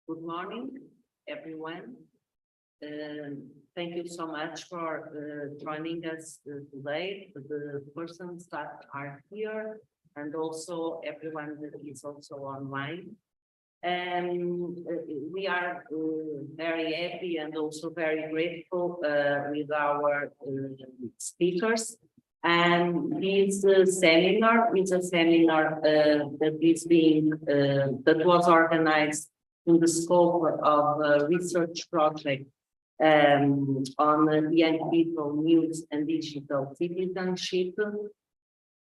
Good morning, everyone. Thank you so much for joining us today, the persons that are here, and also everyone that is also online. We are very happy and also very grateful with our speakers. And this seminar is a seminar that is being that was organized in the scope of a research project on young people, news and digital citizenship,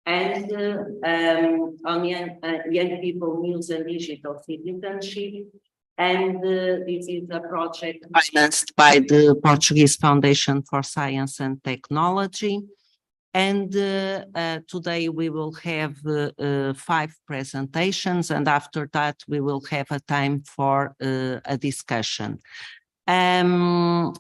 and on young people, news and digital citizenship. And this is a project financed by the Portuguese Foundation for Science and Technology. And today we will have 5 presentations, and after that we will have a time for a discussion. And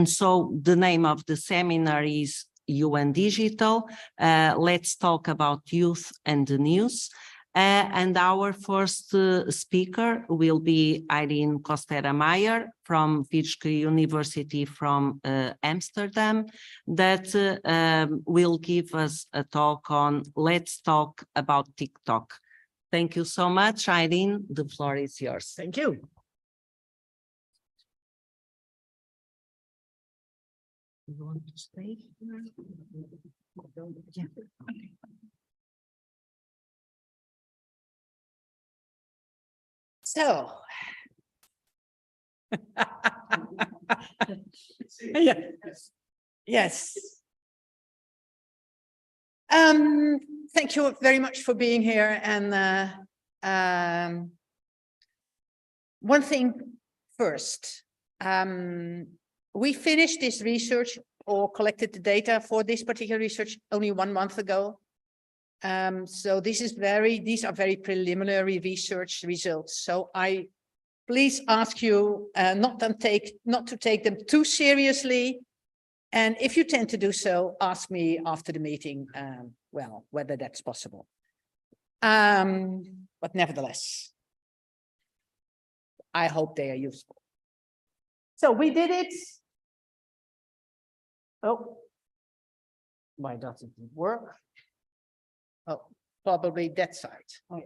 so the name of the seminar is YouNDigital. Let's talk about youth and the news. And our first speaker will be Irene Costera Meijer from Vrije Universiteit from Amsterdam, that will give us a talk on Let's Talk About TikTok. Thank you so much, Irene. The floor is yours. Thank you. You want to stay here? Yeah. Okay. So, yeah. Yes. Thank you very much for being here. And one thing first, we finished this research or collected the data for this particular research only 1 month ago. So these are very preliminary research results. So I please ask you not to take them too seriously. And if you tend to do so, ask me after the meeting, well, whether that's possible. But nevertheless, I hope they are useful. So we did it. Oh, why doesn't it work? Oh, probably that side. Oh, yeah.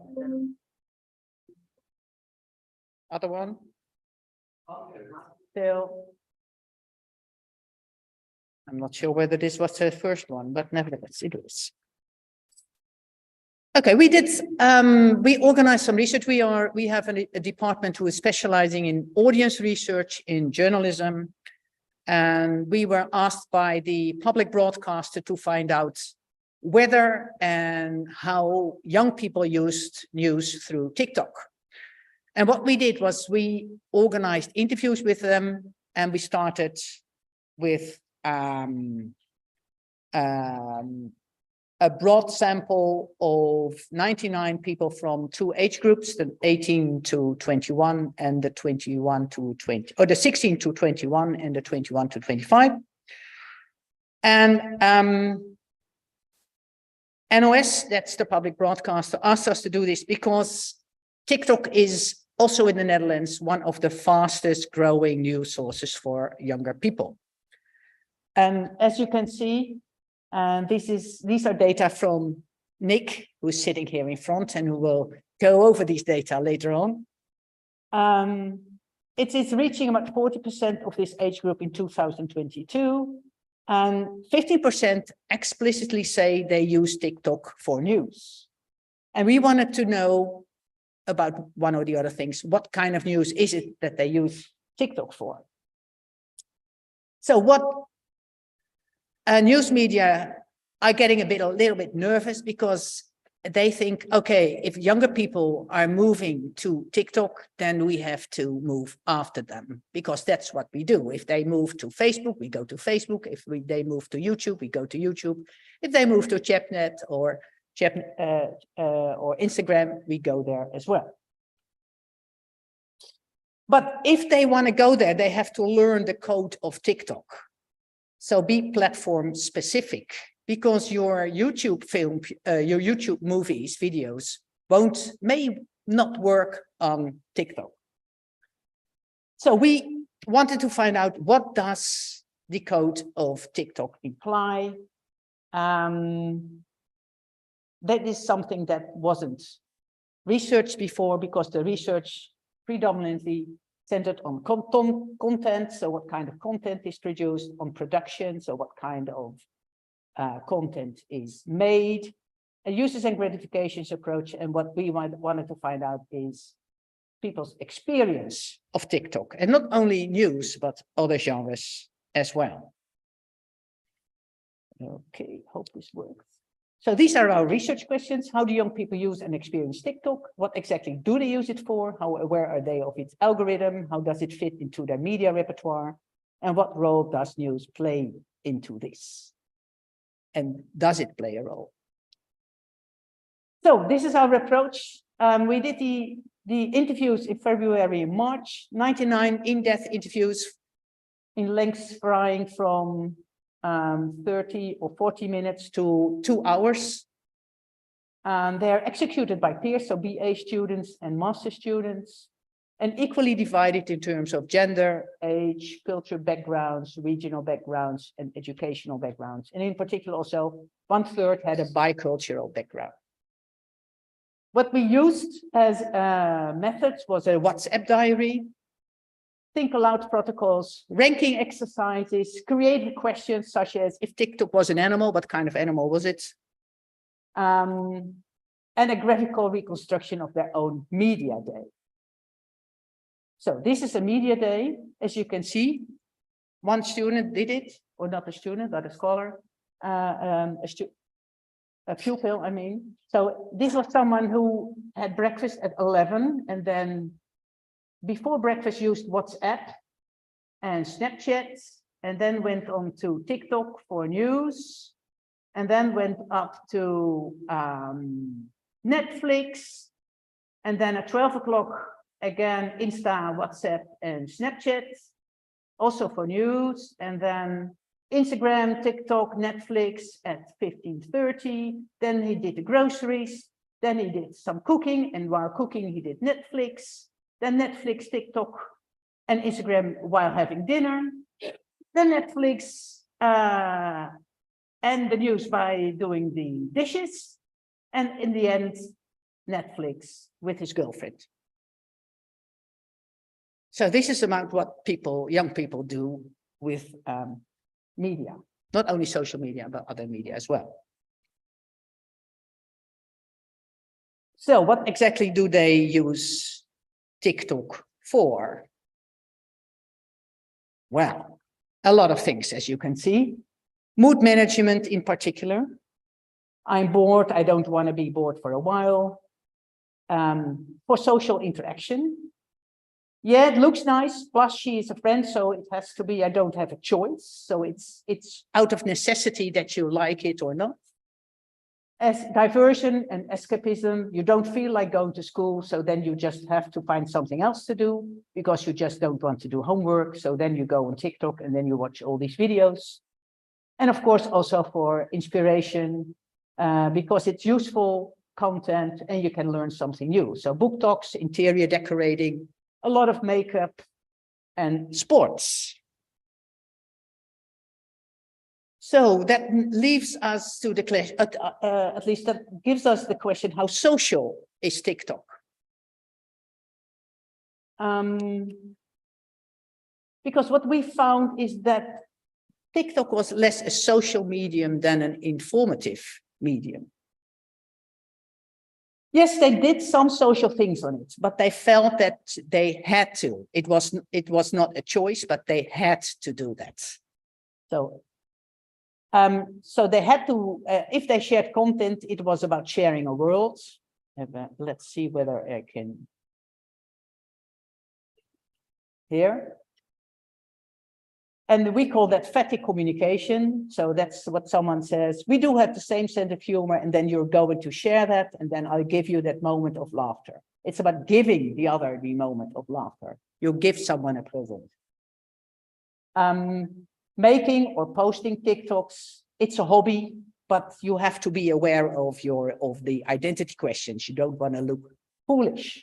Other one? Still. I'm not sure whether this was the first one, but nevertheless, it is. Okay, we organized some research. We have a department who is specializing in audience research in journalism. And we were asked by the public broadcaster to find out whether and how young people used news through TikTok. And what we did was we organized interviews with them, and we started with a broad sample of 99 people from 2 age groups, the 18 to 21 and the 21 to 20, or the 16 to 21 and the 21 to 25. And NOS, that's the public broadcaster, asked us to do this because TikTok is also in the Netherlands one of the fastest growing news sources for younger people. And as you can see, these are data from Nic, who's sitting here in front and who will go over these data later on. It is reaching about 40% of this age group in 2022. And 50% explicitly say they use TikTok for news. And we wanted to know about one or the other things. What kind of news is it that they use TikTok for? So what news media are getting a little bit nervous because they think, okay, if younger people are moving to TikTok, then we have to move after them because that's what we do. If they move to Facebook, we go to Facebook. If they move to YouTube, we go to YouTube. If they move to ChatNet or Instagram, we go there as well. But if they want to go there, they have to learn the code of TikTok. So be platform specific, because your YouTube film, your YouTube movies, videos may not work on TikTok. So we wanted to find out, what does the code of TikTok imply? That is something that wasn't researched before, because the research predominantly centered on content. So what kind of content is produced, on production. So what kind of content is made, a users and gratifications approach. And what we wanted to find out is people's experience of TikTok, and not only news, but other genres as well. Okay, hope this works. So these are our research questions. How do young people use and experience TikTok? What exactly do they use it for? How aware are they of its algorithm? How does it fit into their media repertoire? And what role does news play into this? And does it play a role? So this is our approach. We did the interviews in February and March, 99 in-depth interviews in lengths varying from 30 or 40 minutes to 2 hours. They're executed by peers, so BA students and master students, and equally divided in terms of gender, age, culture backgrounds, regional backgrounds, and educational backgrounds. And in particular, also 1/3 had a bicultural background. What we used as methods was a WhatsApp diary, think aloud protocols, ranking exercises, creative questions such as, if TikTok was an animal, what kind of animal was it? And a graphical reconstruction of their own media day. So this is a media day. As you can see, one student did it, or not a student, but a scholar, a pupil, I mean. So this was someone who had breakfast at 11, and then before breakfast used WhatsApp and Snapchat, and then went on to TikTok for news, and then went up to Netflix, and then at 12 o'clock, again, Insta, WhatsApp, and Snapchat, also for news, and then Instagram, TikTok, Netflix at 15:30. Then he did the groceries. Then he did some cooking, and while cooking, he did Netflix. Then Netflix, TikTok, and Instagram while having dinner. Then Netflix and the news by doing the dishes. And in the end, Netflix with his girlfriend. So this is about what young people do with media, not only social media, but other media as well. So what exactly do they use TikTok for? Well, a lot of things, as you can see. Mood management in particular. I'm bored, I don't want to be bored for a while. For social interaction. Yeah, it looks nice, plus she is a friend, so it has to be, I don't have a choice. So it's out of necessity that you like it or not. As diversion and escapism, you don't feel like going to school, so then you just have to find something else to do because you just don't want to do homework. So then you go on TikTok and then you watch all these videos. And of course, also for inspiration, because it's useful content and you can learn something new. So book talks, interior decorating, a lot of makeup, and sports. So that leaves us to the question, at least that gives us the question, how social is TikTok? Because what we found is that TikTok was less a social medium than an informative medium. Yes, they did some social things on it, but they felt that they had to. It was not a choice, but they had to do that. So they had to, if they shared content, it was about sharing a world. Let's see whether I can. Here. And we call that fatty communication. So that's what someone says. We do have the same sense of humor, and then you're going to share that, and then I'll give you that moment of laughter. It's about giving the other the moment of laughter. You give someone a present. Making or posting TikToks, it's a hobby, but you have to be aware of the identity questions. You don't want to look foolish.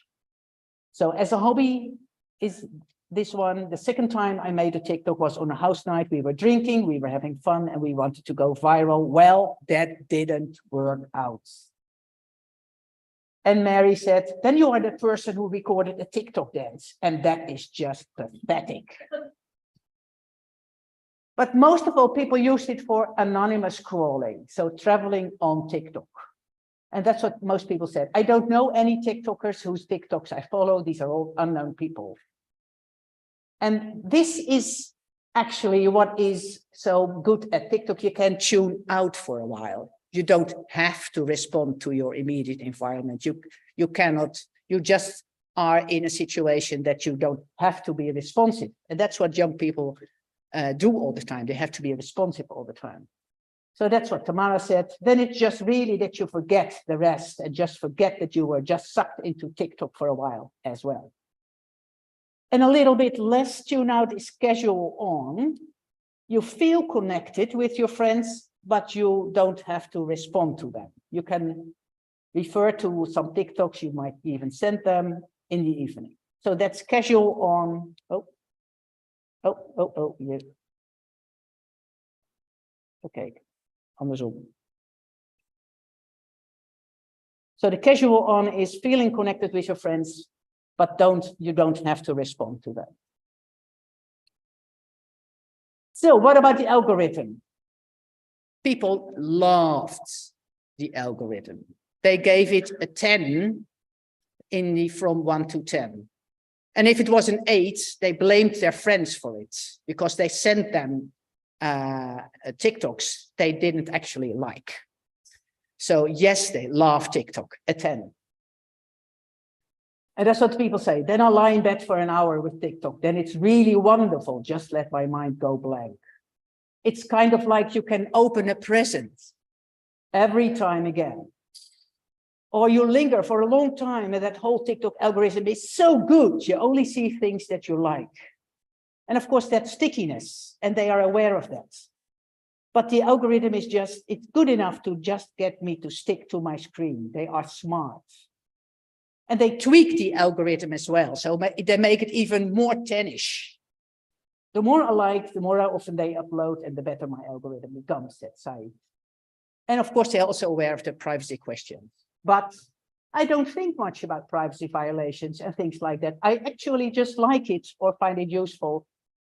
So as a hobby, this one. The second time I made a TikTok was on a house night. We were drinking, we were having fun, and we wanted to go viral. Well, that didn't work out. And Mary said, then you are the person who recorded a TikTok dance. And that is just pathetic. But most of all, people used it for anonymous scrolling. So traveling on TikTok. And that's what most people said. I don't know any TikTokers whose TikToks I follow. These are all unknown people. And this is actually what is so good at TikTok. You can tune out for a while. You don't have to respond to your immediate environment. You cannot, you just are in a situation that you don't have to be responsive. And that's what young people do all the time. They have to be responsive all the time. So that's what Tamara said. Then it's just really that you forget the rest and just forget that you were just sucked into TikTok for a while as well. And a little bit less tune out is casual on. You feel connected with your friends, but you don't have to respond to them. You can refer to some TikToks, you might even send them in the evening. So that's casual on. Yeah. Okay, andersom. So the casual on is feeling connected with your friends, but you don't have to respond to them. So what about the algorithm? People loved the algorithm. They gave it a 10 from 1 to 10. And if it was an 8, they blamed their friends for it because they sent them TikToks they didn't actually like. So yes, they love TikTok, a 10. And that's what people say. Then I'll lie in bed for an hour with TikTok. Then it's really wonderful. Just let my mind go blank. It's kind of like you can open a present every time again. Or you linger for a long time and that whole TikTok algorithm is so good. You only see things that you like. And of course, that's stickiness. And they are aware of that. But the algorithm is just, it's good enough to just get me to stick to my screen. They are smart. And they tweak the algorithm as well. So they make it even more 10-ish. The more I like, the more often they upload and the better my algorithm becomes, that site. And of course, they're also aware of the privacy questions. But I don't think much about privacy violations and things like that. I actually just like it or find it useful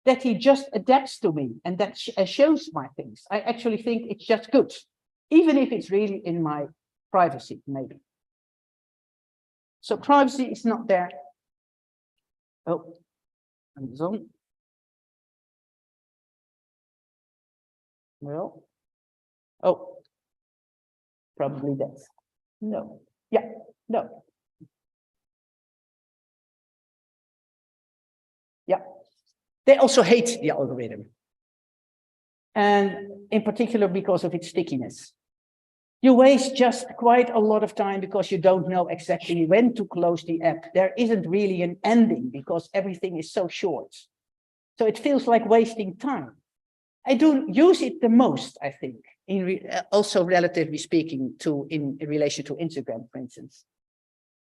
that he just adapts to me and that shows my things. I actually think it's just good, even if it's really in my privacy, maybe. So privacy is not there. Oh, andersom. Well, oh, probably that's, no, yeah, no. Yeah, they also hate the algorithm. And in particular, because of its stickiness. You waste just quite a lot of time because you don't know exactly when to close the app. There isn't really an ending because everything is so short. So it feels like wasting time. I do use it the most, I think, also relatively speaking in relation to Instagram, for instance.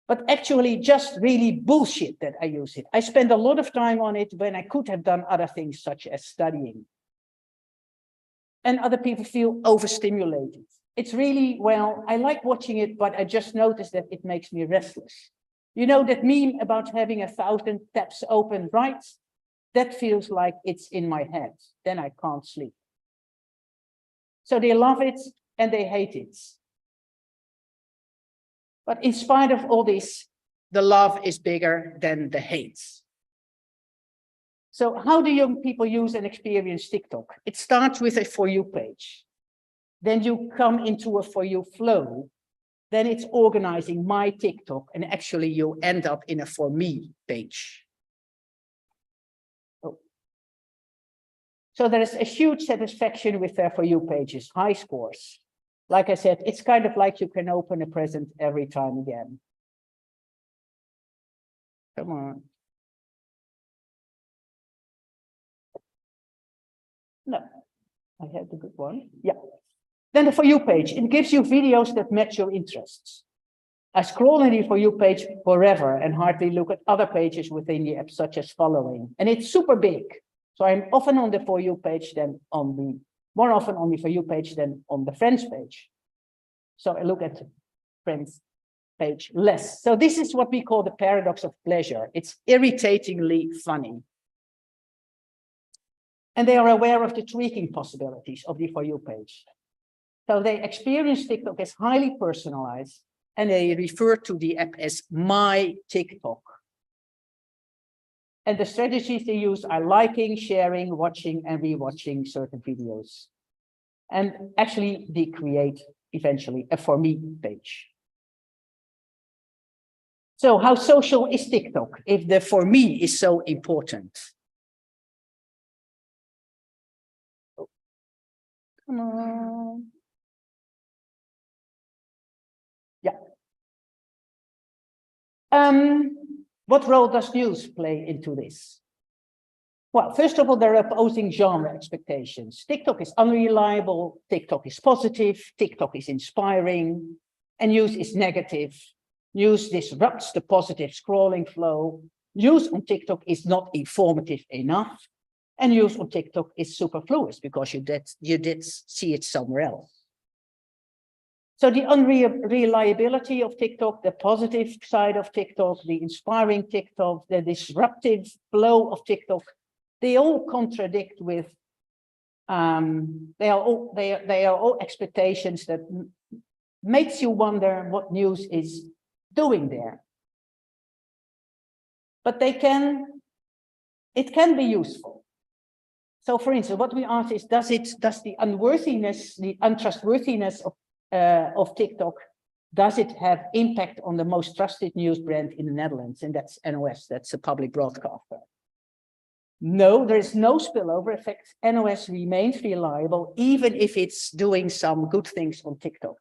But actually just really bullshit that I use it. I spend a lot of time on it when I could have done other things such as studying. And other people feel overstimulated. It's really, well, I like watching it, but I just noticed that it makes me restless. You know that meme about having 1,000 tabs open, right? That feels like it's in my head. Then I can't sleep. So they love it and they hate it. But in spite of all this, the love is bigger than the hate. So how do young people use and experience TikTok? It starts with a For You page. Then you come into a For You flow. Then it's organizing my TikTok, and actually you end up in a For Me page. Oh. So there is a huge satisfaction with their For You pages, high scores. Like I said, it's kind of like you can open a present every time again. Come on. No, I had the good one. Yeah. Then the For You page, it gives you videos that match your interests. I scroll in the For You page forever and hardly look at other pages within the app, such as following. And it's super big. So I'm often on the For You page than on the, more often on the For You page than on the Friends page. So I look at Friends page less. So this is what we call the paradox of pleasure. It's irritatingly funny. And they are aware of the tweaking possibilities of the For You page. So they experience TikTok as highly personalized, and they refer to the app as My TikTok. And the strategies they use are liking, sharing, watching, and rewatching certain videos. And actually, they create eventually a For Me page. So how social is TikTok if the For Me is so important? Oh, come on. Yeah. What role does news play into this? Well, first of all, they're opposing genre expectations. TikTok is unreliable, TikTok is positive, TikTok is inspiring, and news is negative. News disrupts the positive scrolling flow. News on TikTok is not informative enough, and news on TikTok is superfluous because you did see it somewhere else. So the unreliability of TikTok, the positive side of TikTok, the inspiring TikTok, the disruptive flow of TikTok, they all contradict with, they are all expectations that makes you wonder what news is doing there. But it can be useful. So for instance, what we ask is, does the unworthiness, the untrustworthiness of TikTok, does it have impact on the most trusted news brand in the Netherlands? And that's NOS, that's a public broadcaster. No, there is no spillover effect. NOS remains reliable, even if it's doing some good things on TikTok.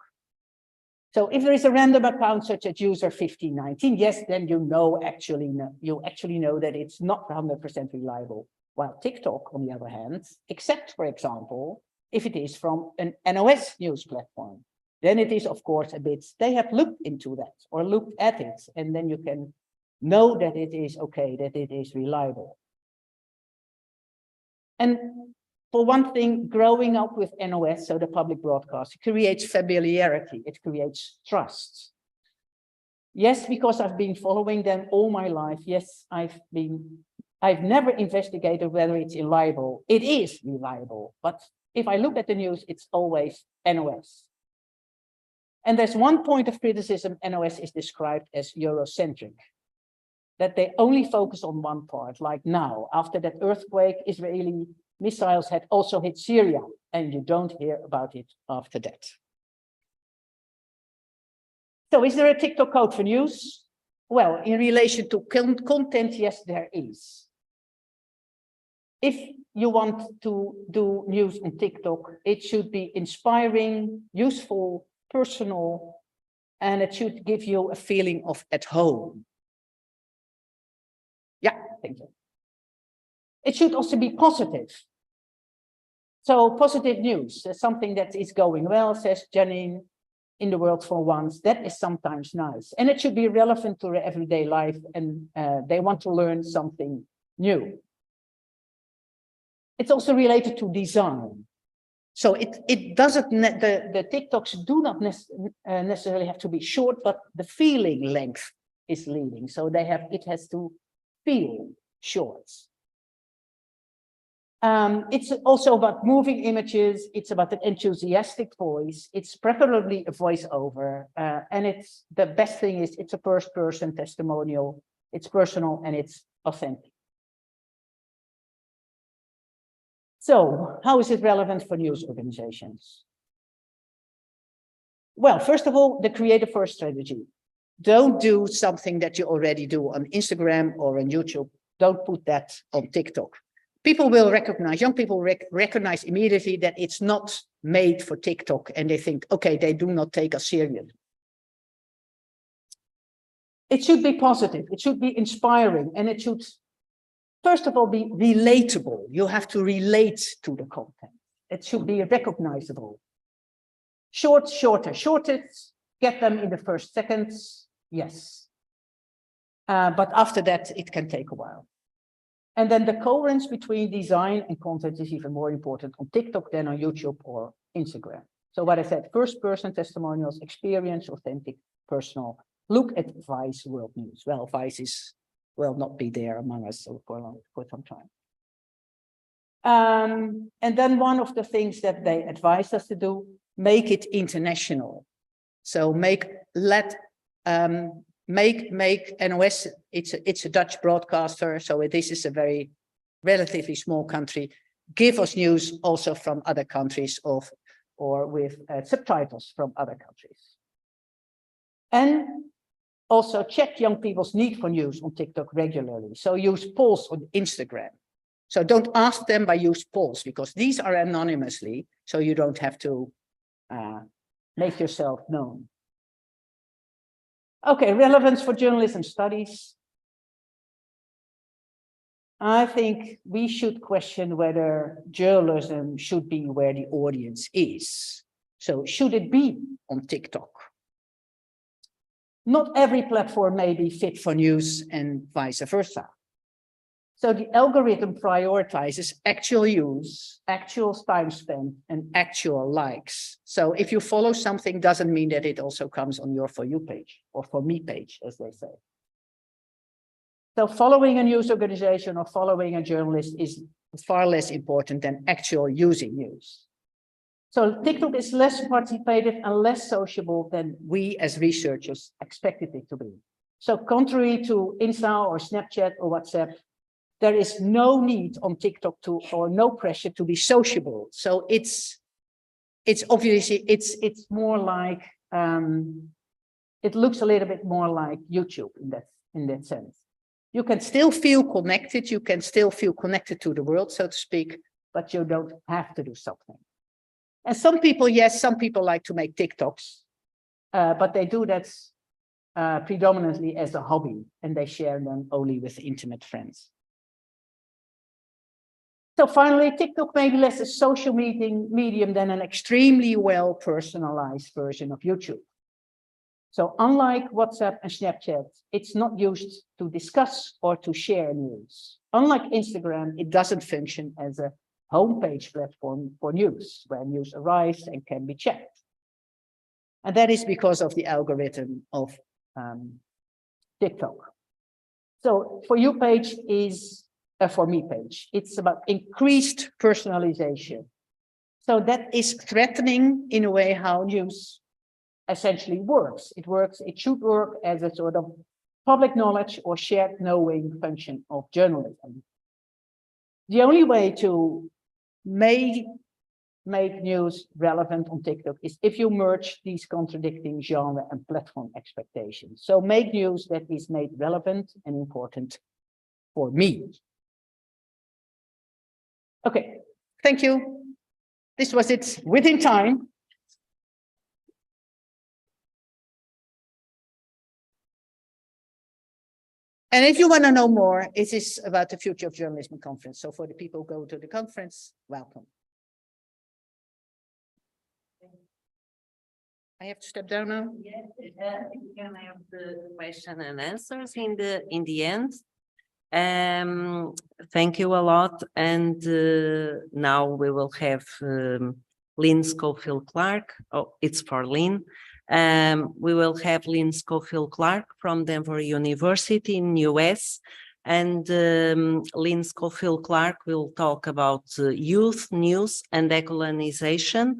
So if there is a random account such as user 1519, yes, then you actually know that it's not 100% reliable. While TikTok, on the other hand, except for example, if it is from an NOS news platform, then it is of course a bit, they have looked into that or looked at it, and then you can know that it is okay, that it is reliable. And for one thing, growing up with NOS, so the public broadcast, creates familiarity, it creates trust. Yes, because I've been following them all my life. Yes, I've never investigated whether it's reliable. It is reliable, but if I look at the news, it's always NOS. And there's one point of criticism. NOS is described as Eurocentric, that they only focus on one part, like now, after that earthquake, Israeli missiles had also hit Syria, and you don't hear about it after that. So is there a TikTok code for news? Well, in relation to content, yes, there is. If you want to do news on TikTok, it should be inspiring, useful, personal, and it should give you a feeling of at home. Yeah, thank you. It should also be positive. So positive news, something that is going well, says Janine, in the world for once, that is sometimes nice. And it should be relevant to their everyday life, and they want to learn something new. It's also related to design. So it doesn't, the TikToks do not necessarily have to be short, but the feeling length is leading. So it has to feel short. It's also about moving images. It's about an enthusiastic voice. It's preferably a voiceover. And the best thing is it's a first-person testimonial. It's personal and it's authentic. So how is it relevant for news organizations? Well, first of all, the creator-first strategy. Don't do something that you already do on Instagram or on YouTube. Don't put that on TikTok. People will recognize, young people recognize immediately that it's not made for TikTok, and they think, okay, they do not take us seriously. It should be positive, it should be inspiring, and it should, first of all, be relatable. You have to relate to the content. It should be recognizable. Shorter. Shortest get them in the first seconds, yes. But after that, it can take a while. And then the coherence between design and content is even more important on TikTok than on YouTube or Instagram. So what I said, first person testimonials, experience, authentic, personal. Look at Vice World News. Well, Vice will not be there among us for some time. And then one of the things that they advised us to do, make it international. So make NOS, it's a Dutch broadcaster, so this is a very relatively small country. Give us news also from other countries or with subtitles from other countries. And also check young people's need for news on TikTok regularly. So use polls on Instagram. So don't ask them, but use polls, because these are anonymously, so you don't have to make yourself known. Okay, relevance for journalism studies. I think we should question whether journalism should be where the audience is. So should it be on TikTok? Not every platform may be fit for news and vice versa. So the algorithm prioritizes actual use, actual time spent, and actual likes. So if you follow something, doesn't mean that it also comes on your For You page or For Me page, as they say. So following a news organization or following a journalist is far less important than actual using news. So TikTok is less participative and less sociable than we as researchers expected it to be. So contrary to Insta or Snapchat or WhatsApp, there is no need on TikTok or no pressure to be sociable. So it's obviously, it's more like, it looks a little bit more like YouTube in that sense. You can still feel connected. You can still feel connected to the world, so to speak, but you don't have to do something. And some people, yes, some people like to make TikToks, but they do that predominantly as a hobby, and they share them only with intimate friends. So finally, TikTok may be less a social medium than an extremely well personalized version of YouTube. So unlike WhatsApp and Snapchat, it's not used to discuss or to share news. Unlike Instagram, it doesn't function as a homepage platform for news, where news arrives and can be checked. And that is because of the algorithm of TikTok. So For You page is a For Me page. It's about increased personalization. So that is threatening in a way how news essentially works. It should work as a sort of public knowledge or shared knowing function of journalism. The only way to make news relevant on TikTok is if you merge these contradicting genre and platform expectations. So make news that is made relevant and important for me. Okay, thank you. This was it within time. And if you want to know more, it is about the Future of Journalism conference. So for the people who go to the conference, welcome. I have to step down now. Yes, we can have the question and answers in the end. Thank you a lot. And now we will have Lynn Schofield-Clark. Oh, it's for Lynn. We will have Lynn Schofield-Clark from Denver University in US. And Lynn Schofield-Clark will talk about youth, news, and decolonization,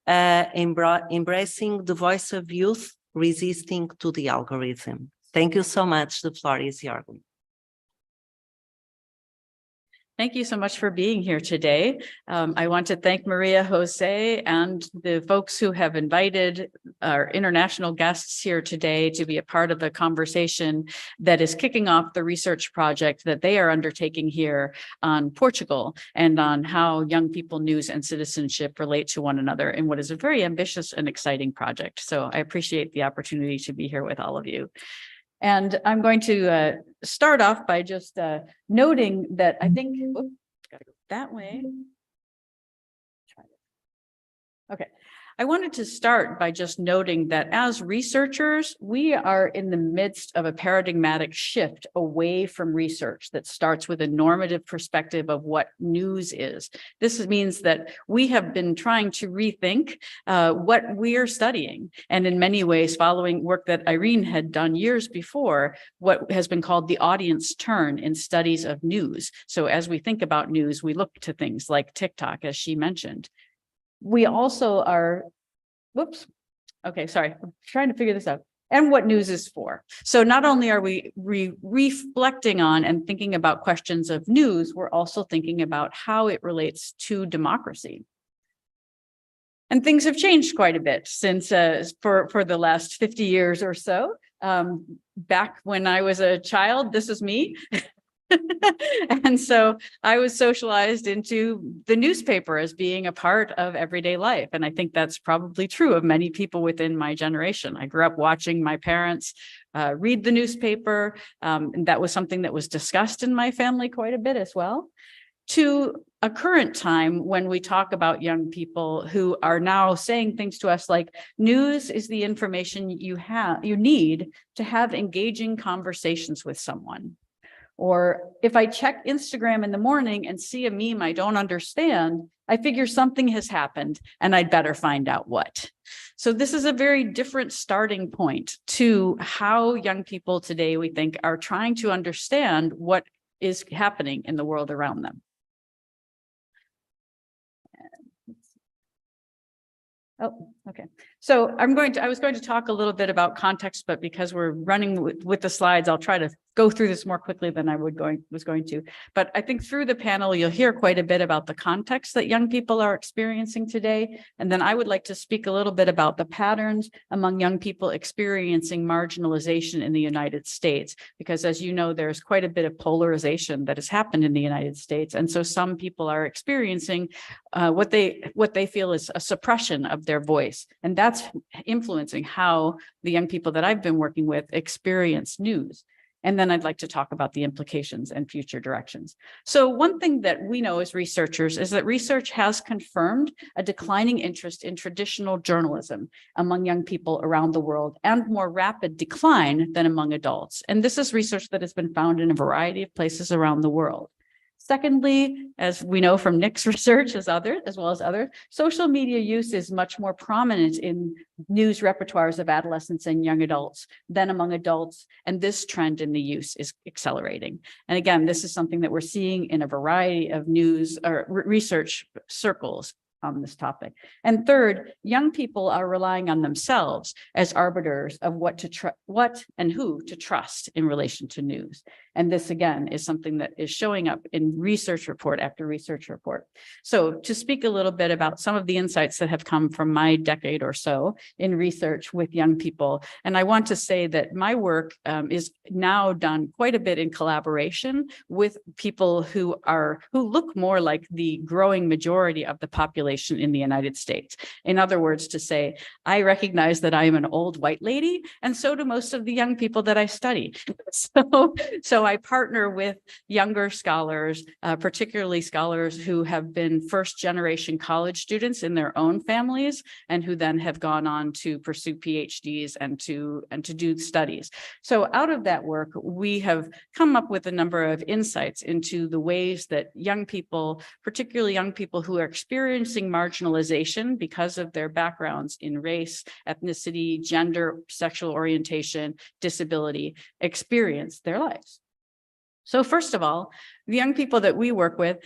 embracing the voice of youth, resisting to the algorithm. Thank you so much. The floor is yours. Thank you so much for being here today. I want to thank Maria Jose and the folks who have invited our international guests here today to be a part of the conversation that is kicking off the research project that they are undertaking here on Portugal and on how young people, news, and citizenship relate to one another in what is a very ambitious and exciting project. So I appreciate the opportunity to be here with all of you. And I'm going to start off by just noting that I think, oops, gotta go that way. Okay. I wanted to start by just noting that as researchers, we are in the midst of a paradigmatic shift away from research that starts with a normative perspective of what news is. This means that we have been trying to rethink what we are studying, and in many ways following work that Irene had done years before, what has been called the audience turn in studies of news. So as we think about news, we look to things like TikTok, as she mentioned. We also are, whoops, okay, sorry, I'm trying to figure this out, and what news is for. So not only are we reflecting on and thinking about questions of news, we're also thinking about how it relates to democracy. And things have changed quite a bit since for the last 50 years or so. Back when I was a child, this is me. And so I was socialized into the newspaper as being a part of everyday life. And I think that's probably true of many people within my generation. I grew up watching my parents read the newspaper. And that was something that was discussed in my family quite a bit as well. To a current time when we talk about young people who are now saying things to us like, news is the information you need to have engaging conversations with someone. Or if I check Instagram in the morning and see a meme I don't understand, I figure something has happened and I'd better find out what. So this is a very different starting point to how young people today, we think, are trying to understand what is happening in the world around them. Oh, okay. So I was going to talk a little bit about context, but because we're running with the slides, I'll try to go through this more quickly than I was going to. But I think through the panel, you'll hear quite a bit about the context that young people are experiencing today. And then I would like to speak a little bit about the patterns among young people experiencing marginalization in the United States, because as you know, there's quite a bit of polarization that has happened in the United States. And so some people are experiencing what they feel is a suppression of their voice. And that's influencing how the young people that I've been working with experience news. And then I'd like to talk about the implications and future directions. So one thing that we know as researchers is that research has confirmed a declining interest in traditional journalism among young people around the world, and more rapid decline than among adults. And this is research that has been found in a variety of places around the world. Secondly, as we know from Nic's research as well as others, social media use is much more prominent in news repertoires of adolescents and young adults than among adults, and this trend in the use is accelerating. And again, this is something that we're seeing in a variety of news or research circles on this topic. And third, young people are relying on themselves as arbiters of what and who to trust in relation to news. And this, again, is something that is showing up in research report after research report. So to speak a little bit about some of the insights that have come from my decade or so in research with young people. And I want to say that my work is now done quite a bit in collaboration with people who look more like the growing majority of the population in the United States. In other words, to say, I recognize that I am an old white lady, and so do most of the young people that I study. So I partner with younger scholars, particularly scholars who have been first-generation college students in their own families, and who then have gone on to pursue PhDs and to do studies. So out of that work, we have come up with a number of insights into the ways that young people, particularly young people who are experiencing marginalization because of their backgrounds in race, ethnicity, gender, sexual orientation, disability, experience their lives. So first of all, the young people that we work with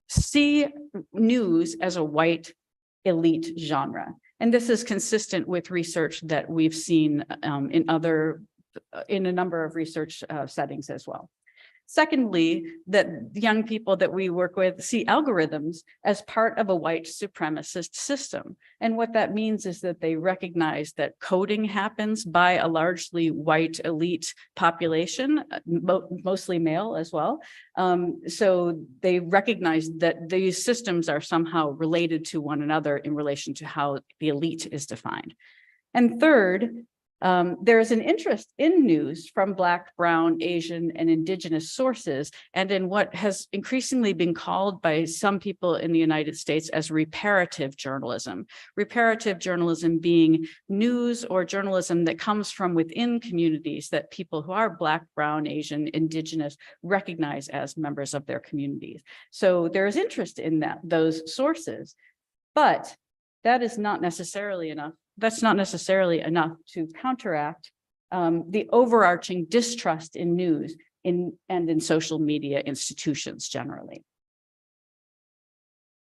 see news as a white elite genre. And this is consistent with research that we've seen in a number of research settings as well. Secondly, that young people that we work with see algorithms as part of a white supremacist system. And what that means is that they recognize that coding happens by a largely white elite population, mostly male as well. So they recognize that these systems are somehow related to one another in relation to how the elite is defined. And third, There is an interest in news from Black, Brown, Asian, and Indigenous sources, and in what has increasingly been called by some people in the United States as reparative journalism. Reparative journalism being news or journalism that comes from within communities that people who are Black, Brown, Asian, Indigenous recognize as members of their communities. So there is interest in those sources, but that is not necessarily enough. That's not necessarily enough to counteract the overarching distrust in news and in social media institutions generally.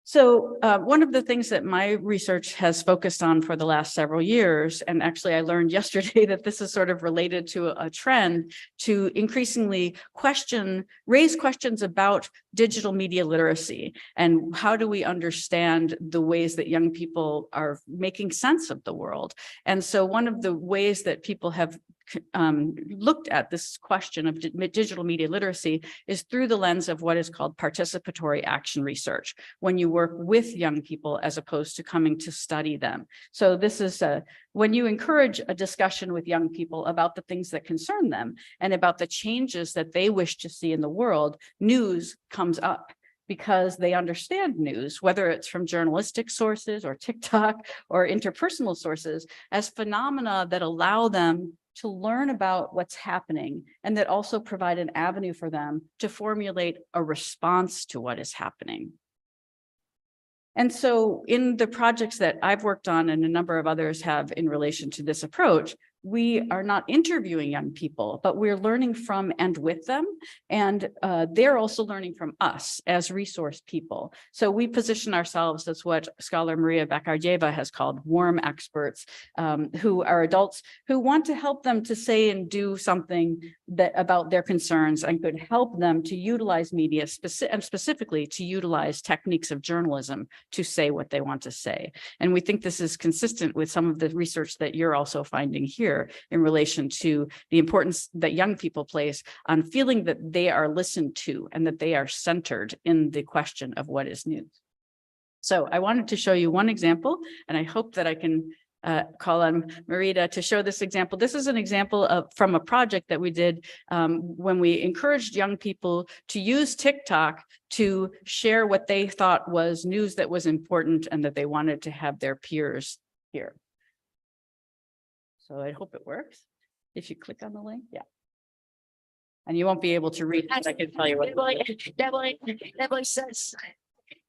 So one of the things that my research has focused on for the last several years, and actually I learned yesterday that this is sort of related to a trend to increasingly raise questions about digital media literacy and how do we understand the ways that young people are making sense of the world. And so one of the ways that people have looked at this question of digital media literacy is through the lens of what is called participatory action research, when you work with young people as opposed to coming to study them. So this is when you encourage a discussion with young people about the things that concern them and about the changes that they wish to see in the world, news comes up, because they understand news, whether it's from journalistic sources or TikTok or interpersonal sources, as phenomena that allow them to learn about what's happening and that also provide an avenue for them to formulate a response to what is happening. And so in the projects that I've worked on and a number of others have in relation to this approach, we are not interviewing young people, but we're learning from and with them. And they're also learning from us as resource people. So we position ourselves as what scholar Maria Bakarjeva has called warm experts, who are adults who want to help them to say and do something about their concerns and could help them to utilize media, and specifically to utilize techniques of journalism to say what they want to say. And we think this is consistent with some of the research that you're also finding here in relation to the importance that young people place on feeling that they are listened to and that they are centered in the question of what is news. So I wanted to show you one example, and I hope that I can call on Marita to show this example. This is an example from a project that we did when we encouraged young people to use TikTok to share what they thought was news that was important and that they wanted to have their peers hear. So I hope it works. If you click on the link, yeah. And you won't be able to read it. I can tell you what. That boy says,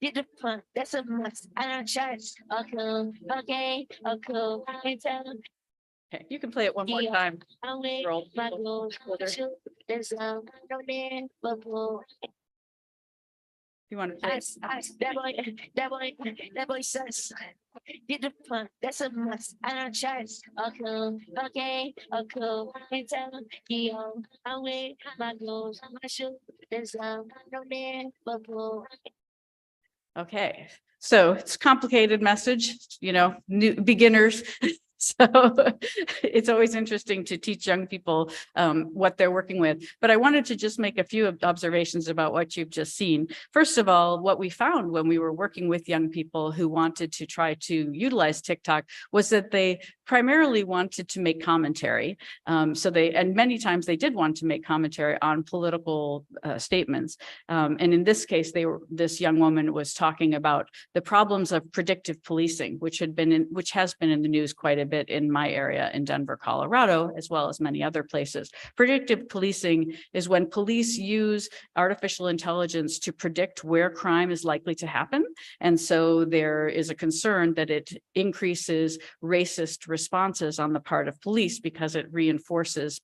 did the fun. That's a must. I don't charge. Okay. Okay, you can play it one more time. Scroll. If you want to play. That boy says, did the fun. That's a must. I don't charge. Okay. I wear my clothes, my shoes. There's no man bubble. Okay, so it's a complicated message, new beginners. So it's always interesting to teach young people what they're working with. But I wanted to just make a few observations about what you've just seen. First of all, what we found when we were working with young people who wanted to try to utilize TikTok was that they primarily wanted to make commentary. And many times they did want to make commentary on political statements. And in this case, this young woman was talking about the problems of predictive policing, which has been in the news quite a bit in my area in Denver, Colorado, as well as many other places. Predictive policing is when police use artificial intelligence to predict where crime is likely to happen. And so there is a concern that it increases racist responses on the part of police because it reinforces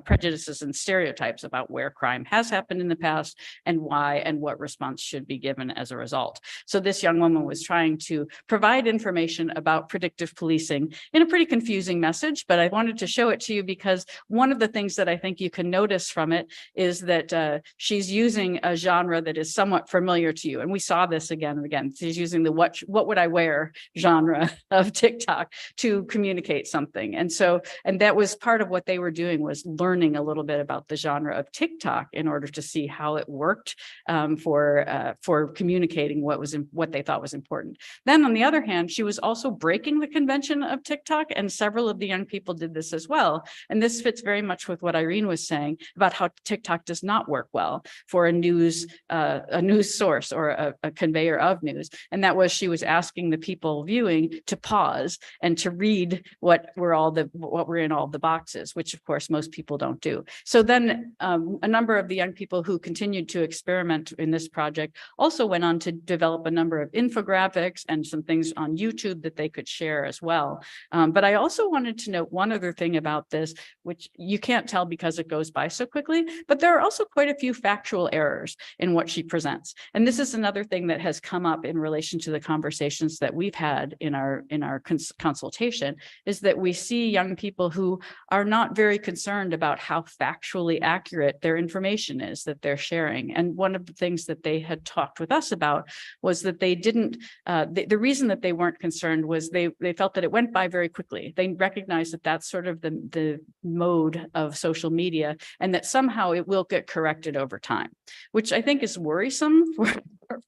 prejudices and stereotypes about where crime has happened in the past and why and what response should be given as a result. So this young woman was trying to provide information about predictive policing in a pretty confusing message, but I wanted to show it to you because one of the things that I think you can notice from it is that she's using a genre that is somewhat familiar to you. And we saw this again and again. She's using the what would I wear genre of TikTok to communicate something. And that was part of what they were doing, was learning a little bit about the genre of TikTok in order to see how it worked for communicating what they thought was important. Then on the other hand, she was also breaking the convention of TikTok, and several of the young people did this as well. And this fits very much with what Irene was saying about how TikTok does not work well for a news source or a conveyor of news. And that was, she was asking the people viewing to pause and to read what were in all the boxes, which of course most people don't do. So then a number of the young people who continued to experiment in this project also went on to develop a number of infographics and some things on YouTube that they could share as well. But I also wanted to note one other thing about this, which you can't tell because it goes by so quickly, but there are also quite a few factual errors in what she presents. And this is another thing that has come up in relation to the conversations that we've had in our consultation, is that we see young people who are not very concerned about how factually accurate their information is that they're sharing. And one of the things that they had talked with us about was that they didn't, the reason that they weren't concerned was they felt that it went by very quickly. They recognized that that's sort of the mode of social media, and that somehow it will get corrected over time, which I think is worrisome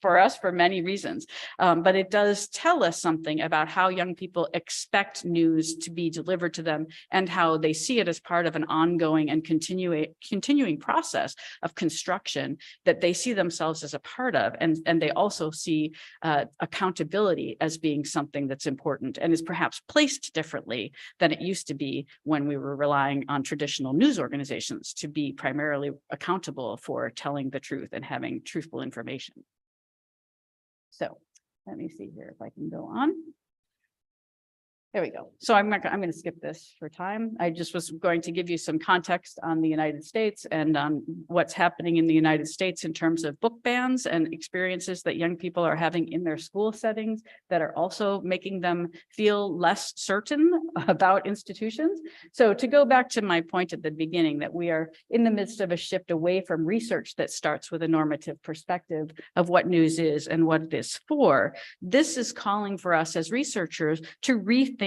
for us for many reasons. But it does tell us something about how young people expect news to be delivered to them and how they see it as part of an ongoing and continuing process of construction that they see themselves as a part of. And they also see accountability as being something that's important and is perhaps placed differently than it used to be when we were relying on traditional news organizations to be primarily accountable for telling the truth and having truthful information. So let me see here if I can go on. There we go. So I'm going to skip this for time. I just was going to give you some context on the United States and on what's happening in the United States in terms of book bans and experiences that young people are having in their school settings that are also making them feel less certain about institutions. So to go back to my point at the beginning, that we are in the midst of a shift away from research that starts with a normative perspective of what news is and what it is for, this is calling for us as researchers to rethink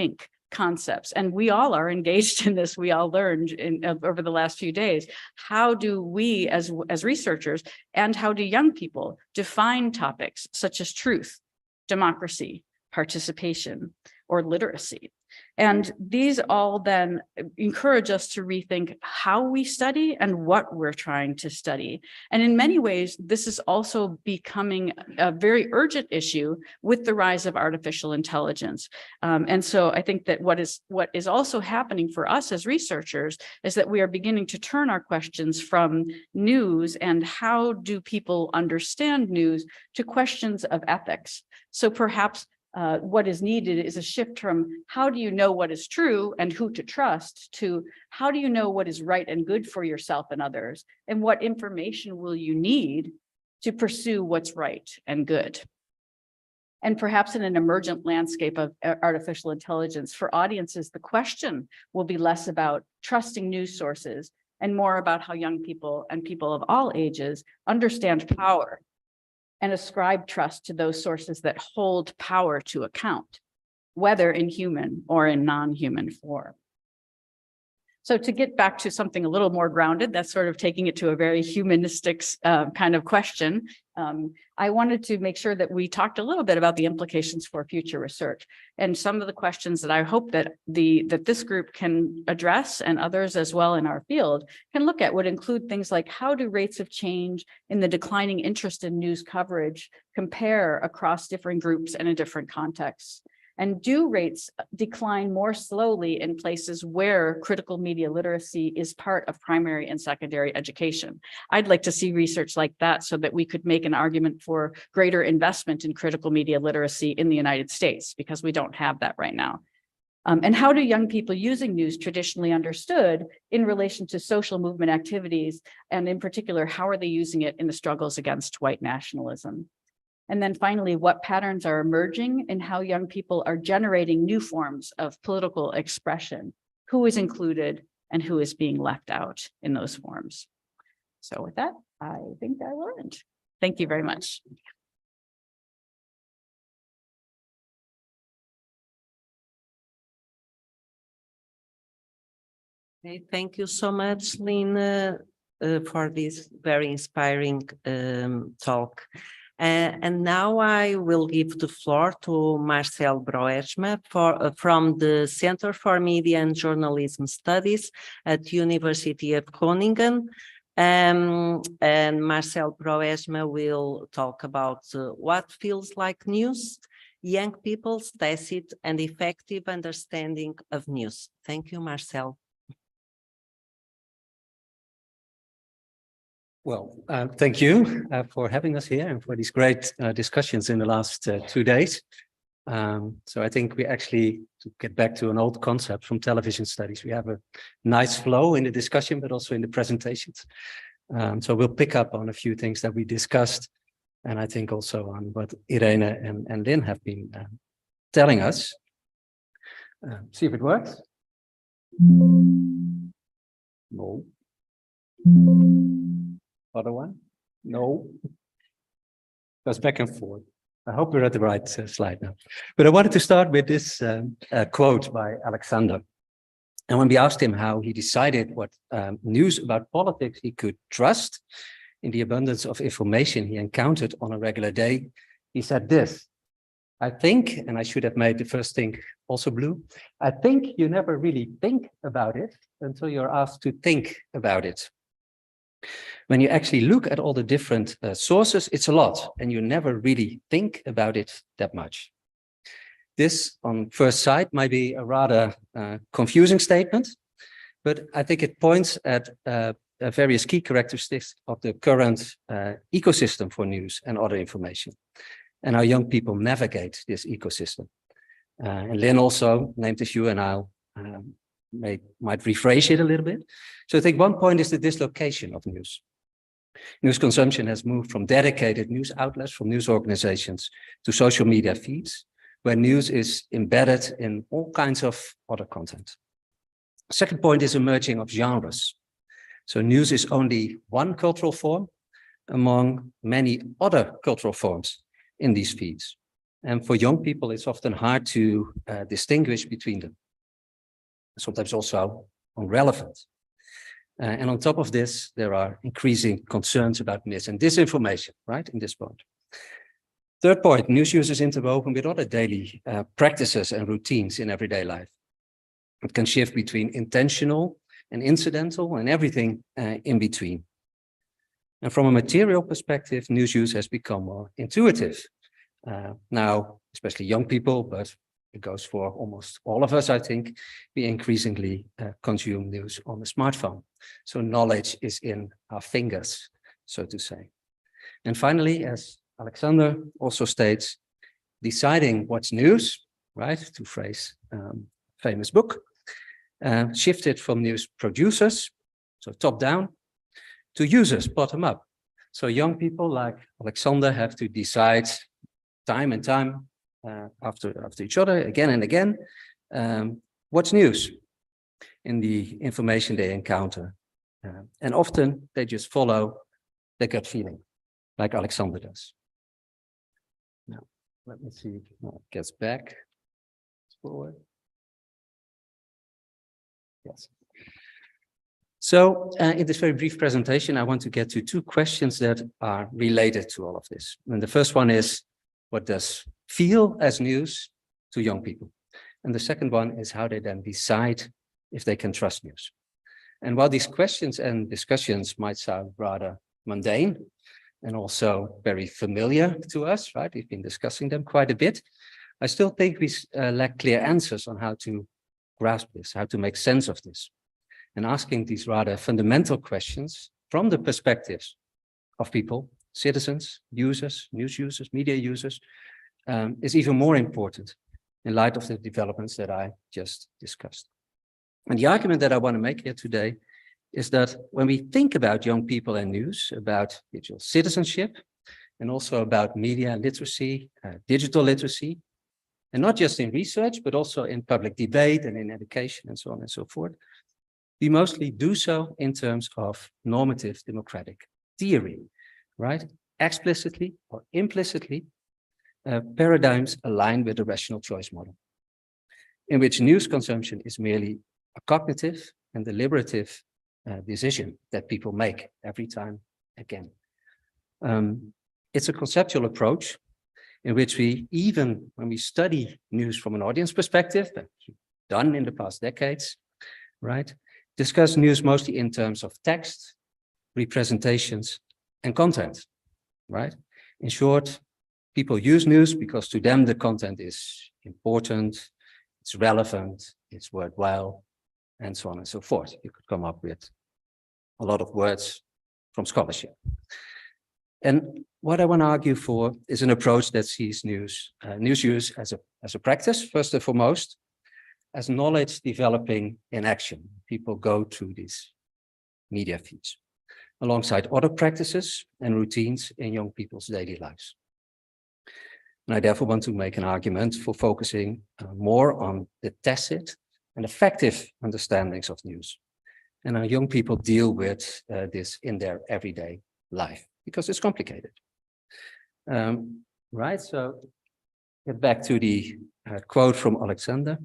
concepts. And we all are engaged in this. We all learned over the last few days. How do we as researchers and how do young people define topics such as truth, democracy, participation, or literacy? And these all then encourage us to rethink how we study and what we're trying to study. And in many ways, this is also becoming a very urgent issue with the rise of artificial intelligence. And so I think that what is also happening for us as researchers is that we are beginning to turn our questions from news and how do people understand news to questions of ethics. So perhaps what is needed is a shift from how do you know what is true and who to trust to how do you know what is right and good for yourself and others, and what information will you need to pursue what's right and good. And perhaps in an emergent landscape of artificial intelligence, for audiences, the question will be less about trusting news sources and more about how young people and people of all ages understand power and ascribe trust to those sources that hold power to account, whether in human or in non-human form. So to get back to something a little more grounded, that's sort of taking it to a very humanistic kind of question. I wanted to make sure that we talked a little bit about the implications for future research. And some of the questions that I hope that this group can address and others as well in our field can look at would include things like how do rates of change in the declining interest in news coverage compare across different groups and in different contexts? And do rates decline more slowly in places where critical media literacy is part of primary and secondary education? I'd like to see research like that so that we could make an argument for greater investment in critical media literacy in the United States, because we don't have that right now. And how do young people using news traditionally understood in relation to social movement activities? And in particular, how are they using it in the struggles against white nationalism? And then finally, what patterns are emerging in how young people are generating new forms of political expression? Who is included and who is being left out in those forms? So with that, I think I will end. Thank you very much. Okay, thank you so much, Lynn, for this very inspiring talk. And now I will give the floor to Marcel Broersma from the Center for Media and Journalism Studies at University of Groningen. And Marcel Broersma will talk about what feels like news, young people's tacit and effective understanding of news. Thank you, Marcel. Well, thank you for having us here and for these great discussions in the last 2 days. So I think we actually, to get back to an old concept from television studies, we have a nice flow in the discussion, but also in the presentations. So we'll pick up on a few things that we discussed, and I think also on what Irene and Lynn have been telling us. See if it works. No. Other one? No. Goes back and forth. I hope we're at the right slide now. But I wanted to start with this quote by Alexander. And when we asked him how he decided what news about politics he could trust in the abundance of information he encountered on a regular day, he said this: I think, and I should have made the first thing also blue, I think you never really think about it until you're asked to think about it. When you actually look at all the different sources, it's a lot, and you never really think about it that much. This, on first sight, might be a rather confusing statement, but I think it points at various key characteristics of the current ecosystem for news and other information, and how young people navigate this ecosystem. And Lynn also named a few, and I'll might rephrase it a little bit. So I think one point is the dislocation of news. News consumption has moved from dedicated news outlets, from news organizations, to social media feeds, where news is embedded in all kinds of other content. Second point is emerging of genres. So news is only one cultural form among many other cultural forms in these feeds. And for young people, it's often hard to distinguish between them. Sometimes also irrelevant. And on top of this, there are increasing concerns about mis- and disinformation, right, in this point. Third point, news use is interwoven with other daily practices and routines in everyday life. It can shift between intentional and incidental and everything in between. And from a material perspective, news use has become more intuitive. Now, especially young people, but it goes for almost all of us, I think, we increasingly consume news on the smartphone. So knowledge is in our fingers, so to say. And finally, as Alexander also states, deciding what's news, right, to phrase famous book, shifted from news producers, so top down, to users, bottom up. So young people like Alexander have to decide time and time after each other, again and again, what's news in the information they encounter. And often they just follow their gut feeling, like Alexander does. Now, let me see if it gets back forward. Yes. So in this very brief presentation, I want to get to two questions that are related to all of this. And the first one is, what does feel as news to young people? And the second one is how they then decide if they can trust news. And while these questions and discussions might sound rather mundane and also very familiar to us, right? We've been discussing them quite a bit. I still think we lack clear answers on how to grasp this, how to make sense of this. And asking these rather fundamental questions from the perspectives of people, citizens, users, news users, media users, is even more important in light of the developments that I just discussed. And the argument that I want to make here today is that when we think about young people and news, about digital citizenship, and also about media literacy, digital literacy, and not just in research, but also in public debate and in education and so on and so forth, we mostly do so in terms of normative democratic theory, right? Explicitly or implicitly, paradigms aligned with the rational choice model, in which news consumption is merely a cognitive and deliberative decision that people make every time again. It's a conceptual approach in which we, even when we study news from an audience perspective, that's done in the past decades, right, discuss news mostly in terms of text, representations, and content, right? In short, people use news because to them the content is important, it's relevant, it's worthwhile, and so on and so forth. You could come up with a lot of words from scholarship. And what I want to argue for is an approach that sees news use as a practice, first and foremost, as knowledge developing in action. People go to these media feeds alongside other practices and routines in young people's daily lives. And I therefore want to make an argument for focusing more on the tacit and effective understandings of news, and how young people deal with this in their everyday life, because it's complicated. Right, so get back to the quote from Alexander.